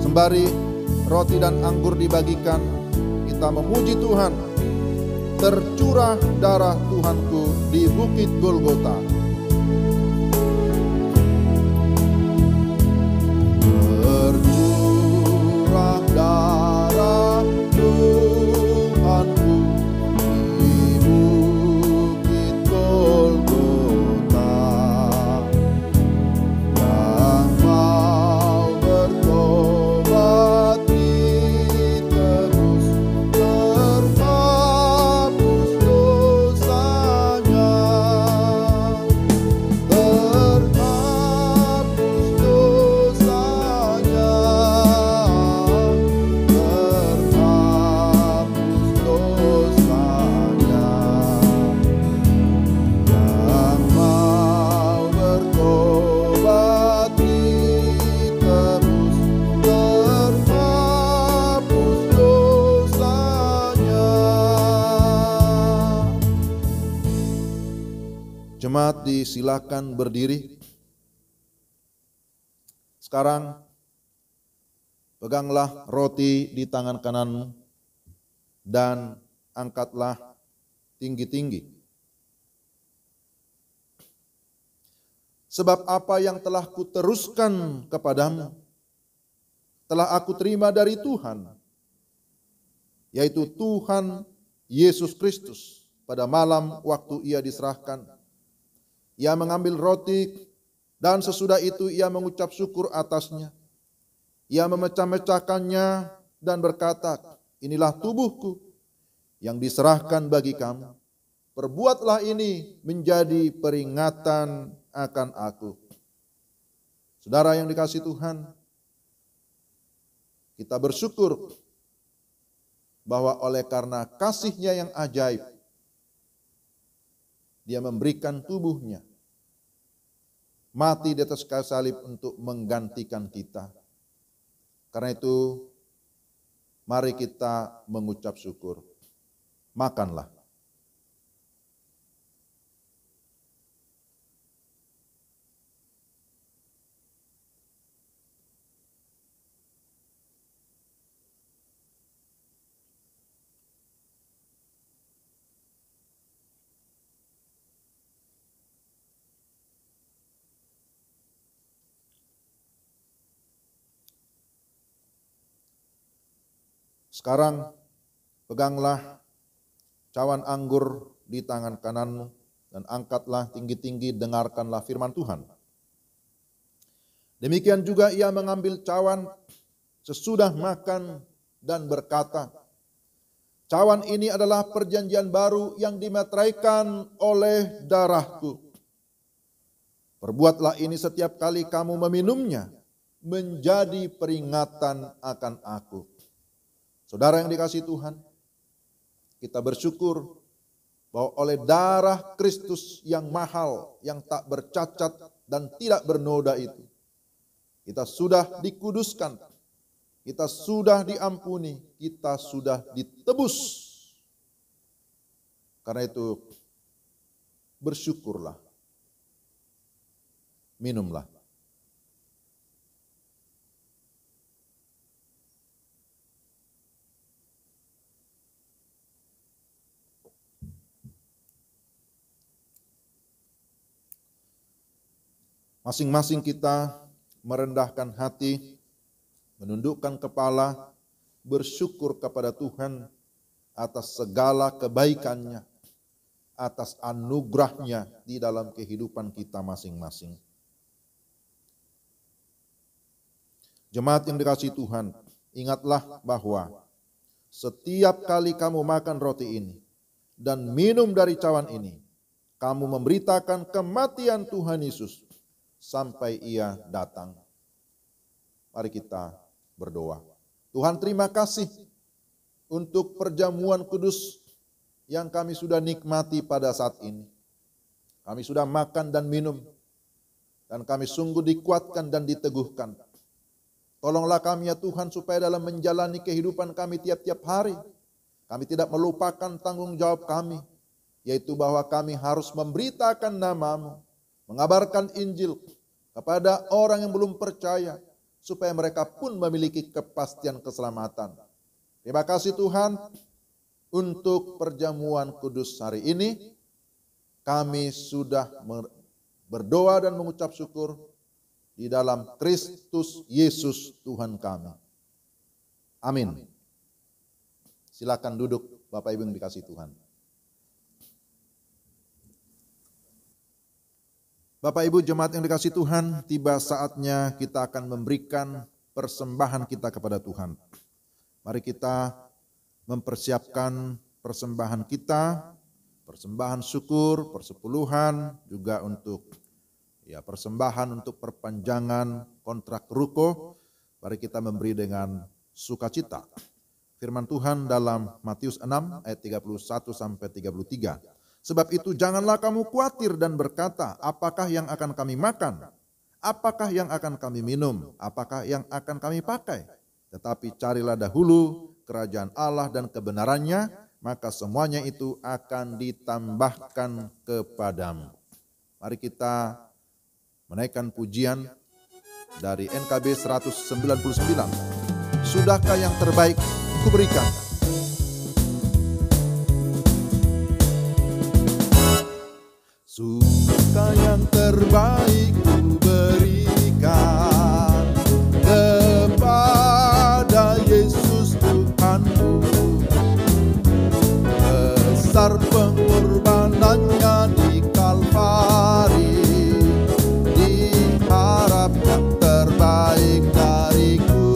Sembari roti dan anggur dibagikan, kita memuji Tuhan. Tercurah darah Tuhanku di bukit Golgota. Tercurah darah Tuhanku di bukit Golgota. Yang mau bertobat ditebus, terhapus dosanya. Terhapus dosanya. Terhapus dosanya. Yang mau bertobat ditebus, terhapus dosanya. Jemaat disilakan berdiri. Sekarang peganglah roti di tangan kananmu dan angkatlah tinggi-tinggi. Sebab apa yang telah kuteruskan kepadamu telah aku terima dari Tuhan, yaitu Tuhan Yesus Kristus. Pada malam waktu ia diserahkan, ia mengambil roti dan sesudah itu ia mengucap syukur atasnya. Ia memecah-mecahkannya dan berkata, "Inilah tubuhku yang diserahkan bagi kamu. perbuatlah ini menjadi peringatan akan aku. Saudara yang dikasihi Tuhan, kita bersyukur bahwa oleh karena kasih-Nya yang ajaib, Dia memberikan tubuhnya mati di atas kayu salib untuk menggantikan kita. Karena itu, mari kita mengucap syukur. Makanlah. Sekarang peganglah cawan anggur di tangan kananmu dan angkatlah tinggi-tinggi, dengarkanlah firman Tuhan. Demikian juga ia mengambil cawan sesudah makan dan berkata, cawan ini adalah perjanjian baru yang dimeteraikan oleh darahku. Perbuatlah ini setiap kali kamu meminumnya, menjadi peringatan akan aku. Saudara yang dikasihi Tuhan, kita bersyukur bahwa oleh darah Kristus yang mahal, yang tak bercacat dan tidak bernoda itu, kita sudah dikuduskan, kita sudah diampuni, kita sudah ditebus. Karena itu, bersyukurlah, minumlah. Masing-masing kita merendahkan hati, menundukkan kepala, bersyukur kepada Tuhan atas segala kebaikan-Nya, atas anugerah-Nya di dalam kehidupan kita masing-masing. Jemaat yang dikasihi Tuhan, ingatlah bahwa setiap kali kamu makan roti ini dan minum dari cawan ini, kamu memberitakan kematian Tuhan Yesus sampai Ia datang. Mari kita berdoa. Tuhan, terima kasih untuk perjamuan kudus yang kami sudah nikmati pada saat ini. Kami sudah makan dan minum, dan kami sungguh dikuatkan dan diteguhkan. Tolonglah kami ya Tuhan, supaya dalam menjalani kehidupan kami tiap-tiap hari, kami tidak melupakan tanggung jawab kami, yaitu bahwa kami harus memberitakan nama-Mu, mengabarkan Injil kepada orang yang belum percaya, supaya mereka pun memiliki kepastian keselamatan. Terima kasih Tuhan untuk perjamuan kudus hari ini. Kami sudah berdoa dan mengucap syukur di dalam Kristus Yesus Tuhan kami. Amin. Silakan duduk Bapak Ibu yang dikasihi Tuhan. Bapak Ibu jemaat yang dikasihi Tuhan, tiba saatnya kita akan memberikan persembahan kita kepada Tuhan. Mari kita mempersiapkan persembahan kita, persembahan syukur, persepuluhan, juga untuk persembahan untuk perpanjangan kontrak ruko. Mari kita memberi dengan sukacita. Firman Tuhan dalam Matius 6 ayat 31 sampai 33. Sebab itu janganlah kamu khawatir dan berkata, apakah yang akan kami makan? Apakah yang akan kami minum? Apakah yang akan kami pakai? Tetapi carilah dahulu kerajaan Allah dan kebenarannya, maka semuanya itu akan ditambahkan kepadamu. Mari kita menaikkan pujian dari NKB 199. Sudahkah yang terbaik kuberikan? Sudahkah yang terbaik kuberikan kepada Yesus Tuhanmu? Besar pengorbanannya di Kalvari, diharap yang terbaik dariku.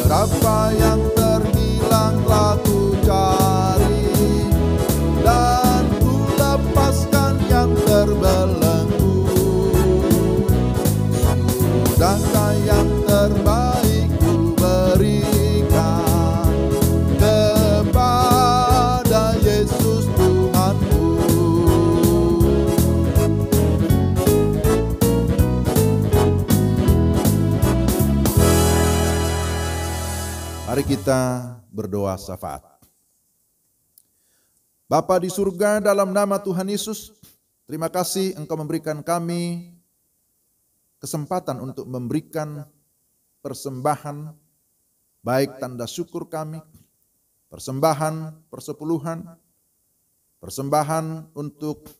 Berapa yang terhilang telah ku cari, Mari kita berdoa syafaat. Bapa di surga, dalam nama Tuhan Yesus, terima kasih Engkau memberikan kami kesempatan untuk memberikan persembahan, baik tanda syukur kami, persembahan persepuluhan, persembahan untuk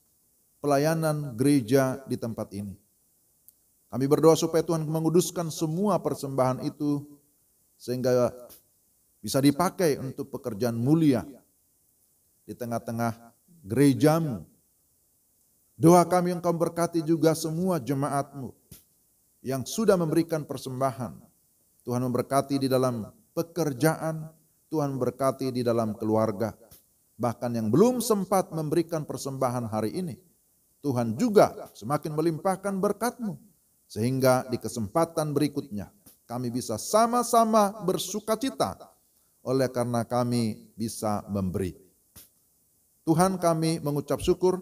pelayanan gereja di tempat ini. Kami berdoa supaya Tuhan menguduskan semua persembahan itu sehingga bisa dipakai untuk pekerjaan mulia di tengah-tengah gerejamu. Doa kami Engkau berkati juga semua jemaat-Mu yang sudah memberikan persembahan. Tuhan memberkati di dalam pekerjaan, Tuhan memberkati di dalam keluarga. Bahkan yang belum sempat memberikan persembahan hari ini, Tuhan juga semakin melimpahkan berkat-Mu. Sehingga di kesempatan berikutnya kami bisa sama-sama bersukacita oleh karena kami bisa memberi. Tuhan, kami mengucap syukur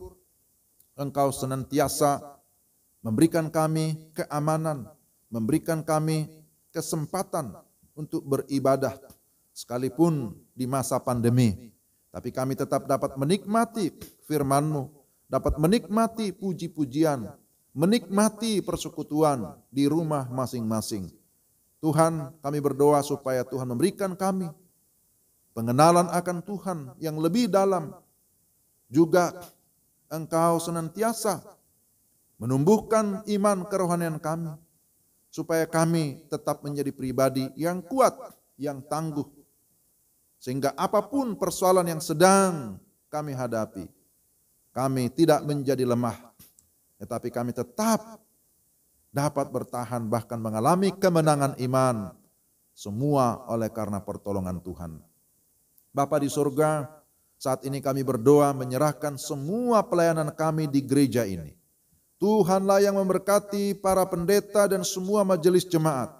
Engkau senantiasa memberikan kami keamanan, memberikan kami kesempatan untuk beribadah sekalipun di masa pandemi. Tapi kami tetap dapat menikmati firman-Mu, dapat menikmati puji-pujian, menikmati persekutuan di rumah masing-masing. Tuhan, kami berdoa supaya Tuhan memberikan kami pengenalan akan Tuhan yang lebih dalam. Juga Engkau senantiasa menumbuhkan iman kerohanian kami, supaya kami tetap menjadi pribadi yang kuat, yang tangguh. Sehingga apapun persoalan yang sedang kami hadapi, kami tidak menjadi lemah, tetapi kami tetap dapat bertahan bahkan mengalami kemenangan iman, semua oleh karena pertolongan Tuhan. Bapa di surga, saat ini kami berdoa menyerahkan semua pelayanan kami di gereja ini. Tuhanlah yang memberkati para pendeta dan semua majelis jemaat,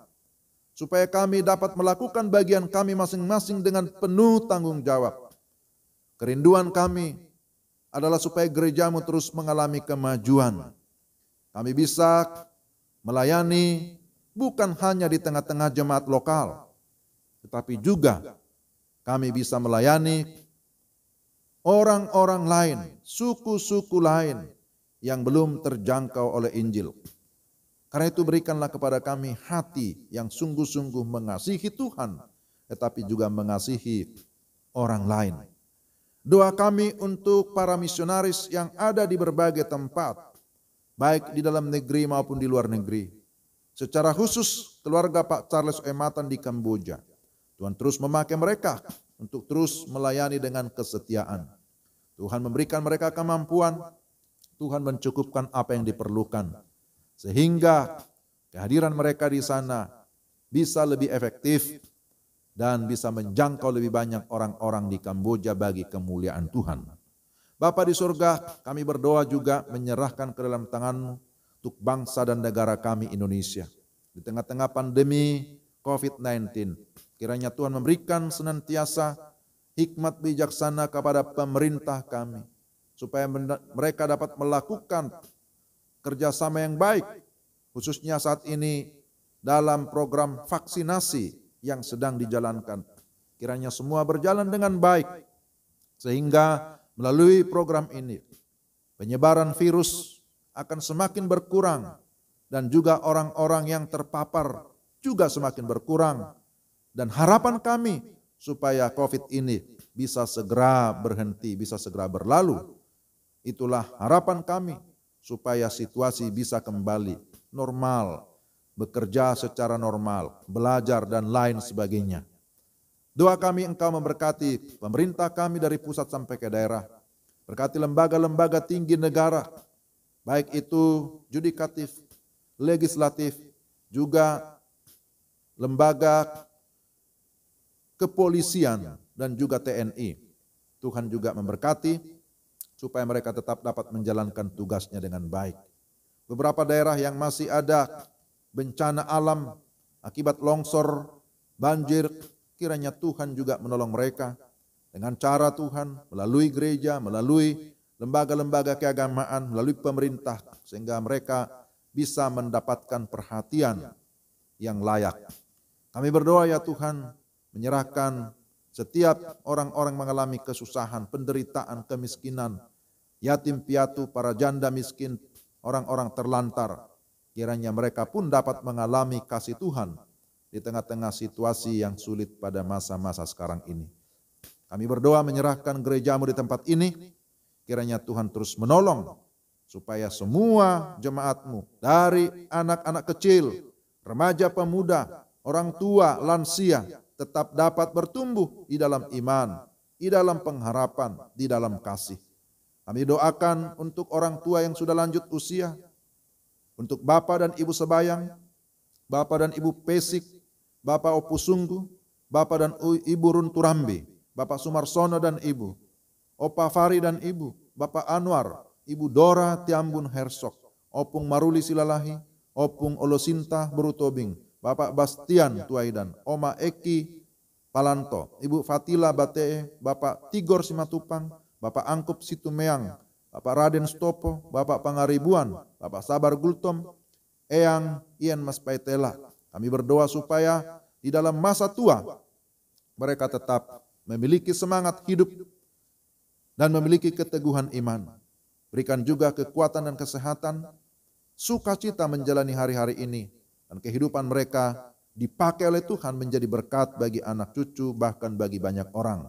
supaya kami dapat melakukan bagian kami masing-masing dengan penuh tanggung jawab. Kerinduan kami adalah supaya gerejamu terus mengalami kemajuan. Kami bisa melayani bukan hanya di tengah-tengah jemaat lokal, tetapi juga kami bisa melayani orang-orang lain, suku-suku lain yang belum terjangkau oleh Injil. Karena itu berikanlah kepada kami hati yang sungguh-sungguh mengasihi Tuhan, tetapi juga mengasihi orang lain. Doa kami untuk para misionaris yang ada di berbagai tempat, baik di dalam negeri maupun di luar negeri. Secara khusus keluarga Pak Charles Ematan di Kamboja. Tuhan terus memakai mereka untuk terus melayani dengan kesetiaan. Tuhan memberikan mereka kemampuan, Tuhan mencukupkan apa yang diperlukan, sehingga kehadiran mereka di sana bisa lebih efektif dan bisa menjangkau lebih banyak orang-orang di Kamboja bagi kemuliaan Tuhan. Bapa di surga, kami berdoa juga menyerahkan ke dalam tangan-Mu untuk bangsa dan negara kami Indonesia. Di tengah-tengah pandemi COVID-19, kiranya Tuhan memberikan senantiasa hikmat bijaksana kepada pemerintah kami, supaya mereka dapat melakukan kerjasama yang baik, khususnya saat ini dalam program vaksinasi yang sedang dijalankan. Kiranya semua berjalan dengan baik, sehingga melalui program ini penyebaran virus akan semakin berkurang, dan juga orang-orang yang terpapar juga semakin berkurang. Dan harapan kami supaya COVID ini bisa segera berhenti, bisa segera berlalu. Itulah harapan kami supaya situasi bisa kembali normal, bekerja secara normal, belajar dan lain sebagainya. Doa kami Engkau memberkati pemerintah kami dari pusat sampai ke daerah. Berkati lembaga-lembaga tinggi negara, baik itu yudikatif, legislatif, juga lembaga kepolisian dan juga TNI. Tuhan juga memberkati supaya mereka tetap dapat menjalankan tugasnya dengan baik. Beberapa daerah yang masih ada bencana alam akibat longsor, banjir, kiranya Tuhan juga menolong mereka dengan cara Tuhan melalui gereja, melalui lembaga-lembaga keagamaan, melalui pemerintah, sehingga mereka bisa mendapatkan perhatian yang layak. Kami berdoa ya Tuhan, menyerahkan setiap orang-orang mengalami kesusahan, penderitaan, kemiskinan, yatim piatu, para janda miskin, orang-orang terlantar. Kiranya mereka pun dapat mengalami kasih Tuhan di tengah-tengah situasi yang sulit pada masa-masa sekarang ini. Kami berdoa menyerahkan gerejamu di tempat ini. Kiranya Tuhan terus menolong supaya semua jemaatmu dari anak-anak kecil, remaja pemuda, orang tua, lansia tetap dapat bertumbuh di dalam iman, di dalam pengharapan, di dalam kasih. Kami doakan untuk orang tua yang sudah lanjut usia, untuk Bapak dan Ibu Sebayang, Bapak dan Ibu Pesik, Bapak Opusunggu, Bapak dan Ibu Runturambi, Bapak Sumarsono dan Ibu, Opa Fari dan Ibu, Bapak Anwar, Ibu Dora Tiambun Hersok, Opung Maruli Silalahi, Opung Olosinta Berutobing, Bapak Bastian Tuaidan, Oma Eki Palanto, Ibu Fatila Batee, Bapak Tigor Simatupang, Bapak Angkup Situmeang, Bapak Raden Stopo, Bapak Pangaribuan, Bapak Sabar Gultom, Eyang Ian Mas Paitela. Kami berdoa supaya di dalam masa tua mereka tetap memiliki semangat hidup dan memiliki keteguhan iman. Berikan juga kekuatan dan kesehatan, sukacita menjalani hari-hari ini, dan kehidupan mereka dipakai oleh Tuhan menjadi berkat bagi anak cucu, bahkan bagi banyak orang.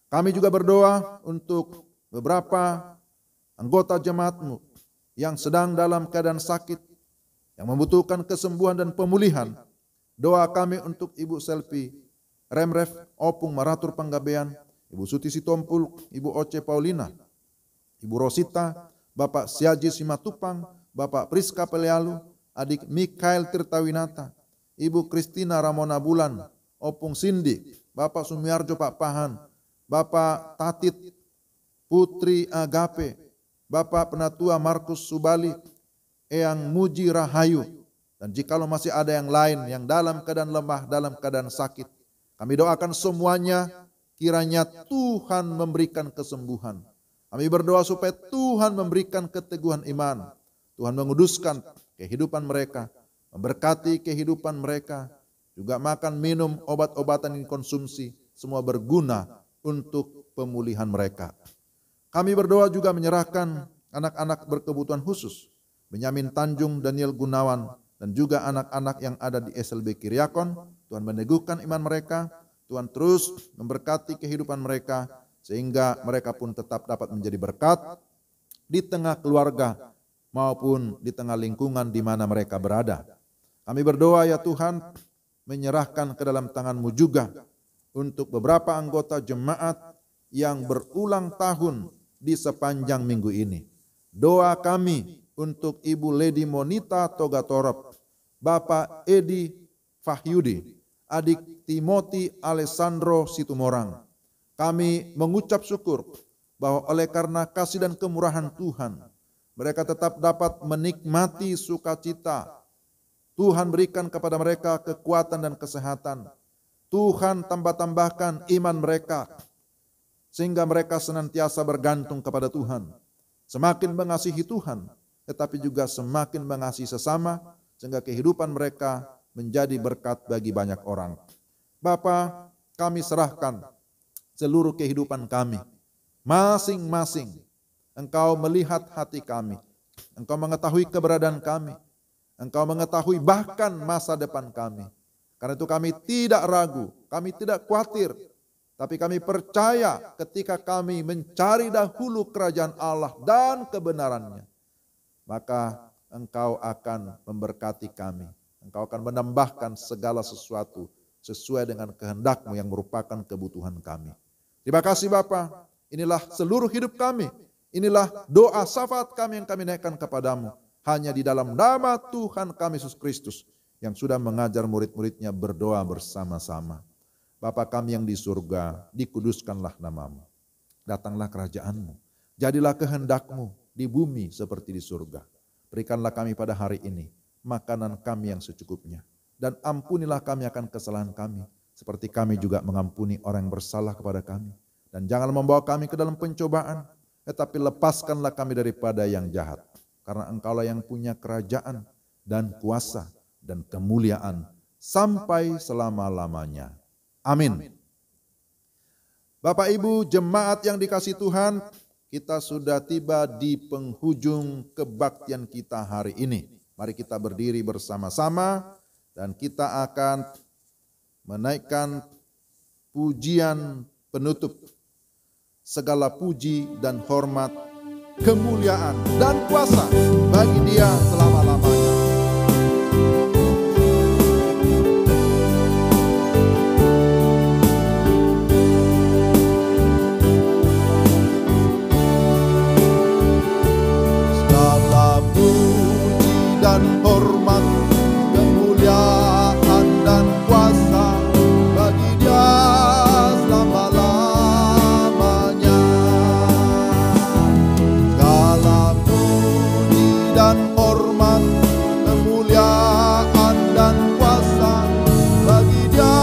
Kami juga berdoa untuk beberapa anggota jemaatmu yang sedang dalam keadaan sakit, yang membutuhkan kesembuhan dan pemulihan. Doa kami untuk Ibu Selvi Remref Opung Maratur Panggabean, Ibu Suti Sitompul, Ibu Oce Paulina, Ibu Rosita, Bapak Siaji Simatupang, Bapak Priska Pelealu, Adik Mikael Tirtawinata, Ibu Kristina Ramona Bulan, Opung Sindi, Bapak Sumiarjo Pak Pahan, Bapak Tatit Putri Agape, Bapak Penatua Markus Subali, Eyang Muji Rahayu, dan jikalau masih ada yang lain yang dalam keadaan lemah, dalam keadaan sakit, kami doakan semuanya kiranya Tuhan memberikan kesembuhan. Kami berdoa supaya Tuhan memberikan keteguhan iman, Tuhan menguduskan kehidupan mereka, memberkati kehidupan mereka, juga makan, minum, obat-obatan yang konsumsi, semua berguna untuk pemulihan mereka. Kami berdoa juga menyerahkan anak-anak berkebutuhan khusus, Benyamin Tanjung, Daniel Gunawan, dan juga anak-anak yang ada di SLB Kiriakon. Tuhan meneguhkan iman mereka, Tuhan terus memberkati kehidupan mereka, sehingga mereka pun tetap dapat menjadi berkat di tengah keluarga maupun di tengah lingkungan di mana mereka berada. Kami berdoa ya Tuhan, menyerahkan ke dalam tangan-Mu juga untuk beberapa anggota jemaat yang berulang tahun di sepanjang minggu ini. Doa kami untuk Ibu Lady Monita Togatorop, Bapak Edi Fahyudi, Adik Timothy Alessandro Situmorang. Kami mengucap syukur bahwa oleh karena kasih dan kemurahan Tuhan, mereka tetap dapat menikmati sukacita. Tuhan berikan kepada mereka kekuatan dan kesehatan. Tuhan tambah-tambahkan iman mereka, sehingga mereka senantiasa bergantung kepada Tuhan. Semakin mengasihi Tuhan, tetapi juga semakin mengasihi sesama, sehingga kehidupan mereka menjadi berkat bagi banyak orang. Bapa, kami serahkan seluruh kehidupan kami, masing-masing. Engkau melihat hati kami, Engkau mengetahui keberadaan kami, Engkau mengetahui bahkan masa depan kami. Karena itu kami tidak ragu, kami tidak khawatir, tapi kami percaya ketika kami mencari dahulu kerajaan Allah dan kebenarannya, maka Engkau akan memberkati kami. Engkau akan menambahkan segala sesuatu sesuai dengan kehendak-Mu yang merupakan kebutuhan kami. Terima kasih Bapa, inilah seluruh hidup kami. Inilah doa syafaat kami yang kami naikkan kepadamu. Hanya di dalam nama Tuhan kami Yesus Kristus yang sudah mengajar murid-muridnya berdoa bersama-sama. Bapa kami yang di surga, dikuduskanlah namamu. Datanglah kerajaan-Mu. Jadilah kehendak-Mu di bumi seperti di surga. Berikanlah kami pada hari ini makanan kami yang secukupnya. Dan ampunilah kami akan kesalahan kami, seperti kami juga mengampuni orang yang bersalah kepada kami. Dan jangan membawa kami ke dalam pencobaan, tetapi lepaskanlah kami daripada yang jahat. Karena Engkaulah yang punya kerajaan dan kuasa dan kemuliaan sampai selama-lamanya. Amin. Bapak Ibu jemaat yang dikasihi Tuhan, kita sudah tiba di penghujung kebaktian kita hari ini. Mari kita berdiri bersama-sama dan kita akan menaikkan pujian penutup. Segala puji dan hormat, kemuliaan dan kuasa bagi Dia selama-lamanya. Dan hormat, kemuliaan dan kuasa bagi Dia selama-lamanya. Segala puji dan hormat, kemuliaan dan kuasa bagi Dia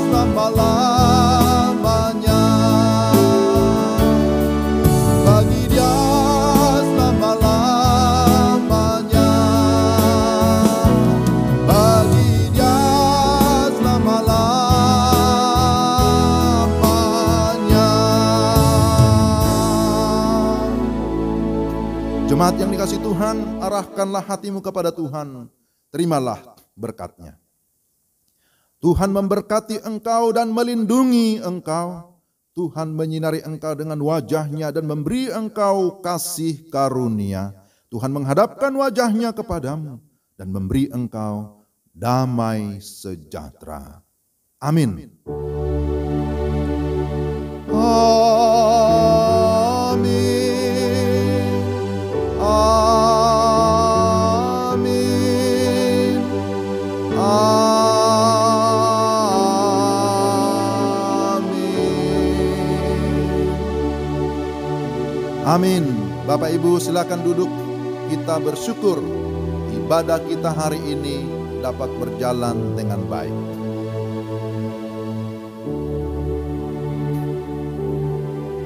selama-lamanya. Bagi Dia Jemaat yang dikasihi Tuhan, arahkanlah hatimu kepada Tuhan, terimalah berkat-Nya. Tuhan memberkati engkau dan melindungi engkau. Tuhan menyinari engkau dengan wajah-Nya dan memberi engkau kasih karunia. Tuhan menghadapkan wajah-Nya kepadamu dan memberi engkau damai sejahtera. Amin. Amin. Amin. Amin. Amin. Bapak Ibu silakan duduk. Kita bersyukur ibadah kita hari ini dapat berjalan dengan baik.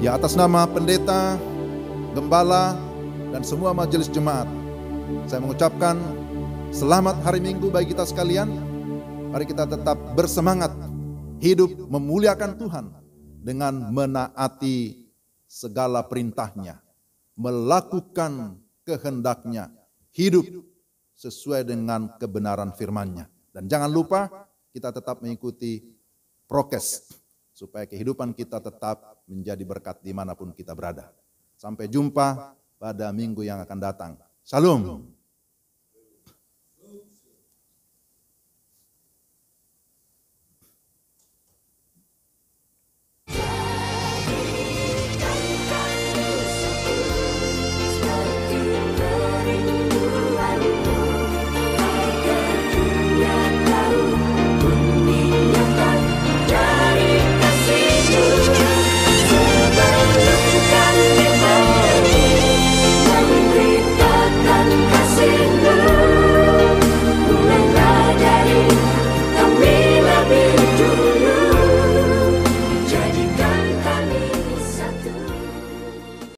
Ya, atas nama pendeta, gembala, dan semua majelis jemaat, saya mengucapkan selamat hari Minggu bagi kita sekalian. Mari kita tetap bersemangat hidup memuliakan Tuhan dengan menaati segala perintah-Nya, melakukan kehendak-Nya, hidup sesuai dengan kebenaran firman-Nya. Dan jangan lupa kita tetap mengikuti prokes supaya kehidupan kita tetap menjadi berkat dimanapun kita berada. Sampai jumpa pada minggu yang akan datang. Shalom.